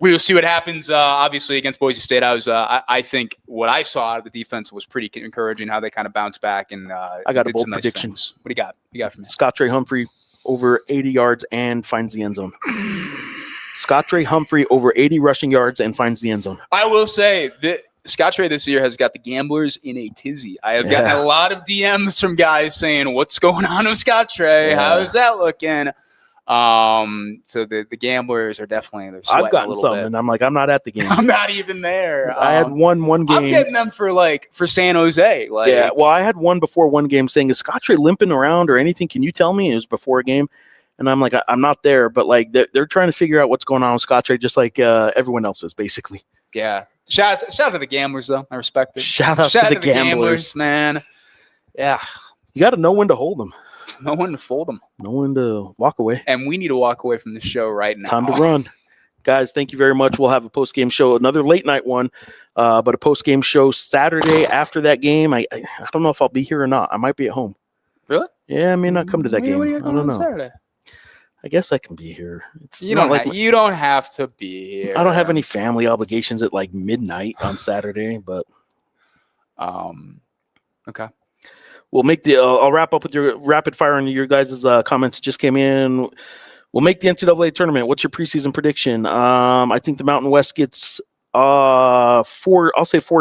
we will see what happens. Obviously, against Boise State, I think what I saw out of the defense was pretty encouraging. How they kind of bounced back and I got a bold prediction. Nice what do you got? You got from me? Scott Trey Humphrey over 80 yards and finds the end zone. Scott Trey Humphrey over 80 rushing yards and finds the end zone. I will say that Scott Trey this year has got the gamblers in a tizzy. I have gotten a lot of DMs from guys saying, "What's going on with Scott Trey? How is that looking?" So the gamblers are definitely I've gotten some, and I'm like, I'm not at the game. I'm not even there. I had one game. I'm getting them for San Jose. I had one before one game saying, "Is Scott Trey limping around or anything? Can you tell me?" It was before a game, and I'm like, I'm not there, but like they're trying to figure out what's going on with Scott Trey, just like everyone else is basically. Yeah. Shout out to the gamblers though. I respect it. Shout out to the gamblers, man. Yeah. You got to know when to hold them. No one to fold them. No one to walk away. And we need to walk away from the show right now. Time to run. Guys, thank you very much. We'll have a post-game show, another late night one, but a post-game show Saturday after that game. I don't know if I'll be here or not. I might be at home. Really? Yeah, I may not come to that game. I don't know. Saturday? I guess I can be here. You don't have to be here. I don't have any family obligations at like midnight on Saturday, but okay. We'll make I'll wrap up with your rapid fire on your guys' comments that just came in. We'll make the NCAA tournament. What's your preseason prediction? I think the Mountain West gets 4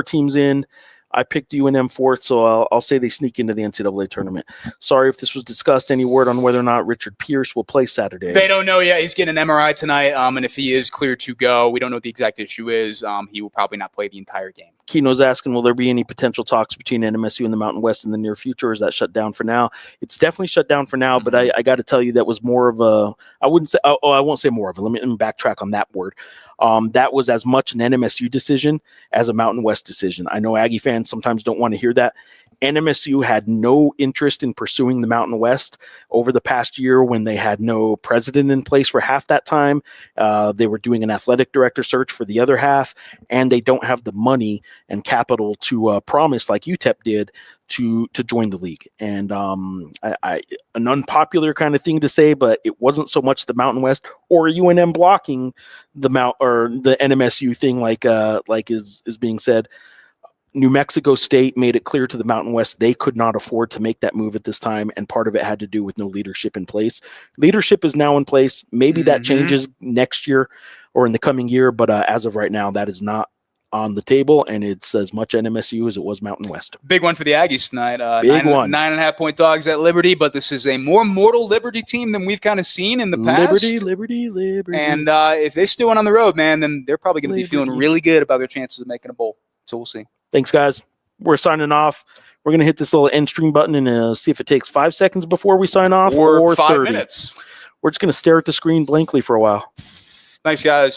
teams in. I picked UNM fourth, so I'll say they sneak into the NCAA tournament. Sorry if this was discussed. Any word on whether or not Richard Pierce will play Saturday? They don't know yet. He's getting an MRI tonight, and if he is clear to go, we don't know what the exact issue is. He will probably not play the entire game. Keno's asking, will there be any potential talks between NMSU and the Mountain West in the near future, or is that shut down for now? It's definitely shut down for now, but I got to tell you that was more of a – I wouldn't say – I won't say more of it. Let me backtrack on that word. That was as much an NMSU decision as a Mountain West decision. I know Aggie fans sometimes don't want to hear that. NMSU had no interest in pursuing the Mountain West over the past year when they had no president in place for half that time. They were doing an athletic director search for the other half, and they don't have the money and capital to promise like UTEP did to join the league. And an unpopular kind of thing to say, but it wasn't so much the Mountain West or UNM blocking the the NMSU thing like is being said. New Mexico State made it clear to the Mountain West they could not afford to make that move at this time, and part of it had to do with no leadership in place. Leadership is now in place. Maybe that changes next year or in the coming year, but as of right now, that is not on the table, and it's as much NMSU as it was Mountain West. Big one for the Aggies tonight. Big one. 9.5-point dogs at Liberty, but this is a more mortal Liberty team than we've kind of seen in the past. Liberty. And if they still went on the road, man, then they're probably going to be feeling really good about their chances of making a bowl. So we'll see. Thanks, guys. We're signing off. We're going to hit this little end stream button and see if it takes 5 seconds before we sign off or 5 30 minutes. We're just going to stare at the screen blankly for a while. Thanks, guys.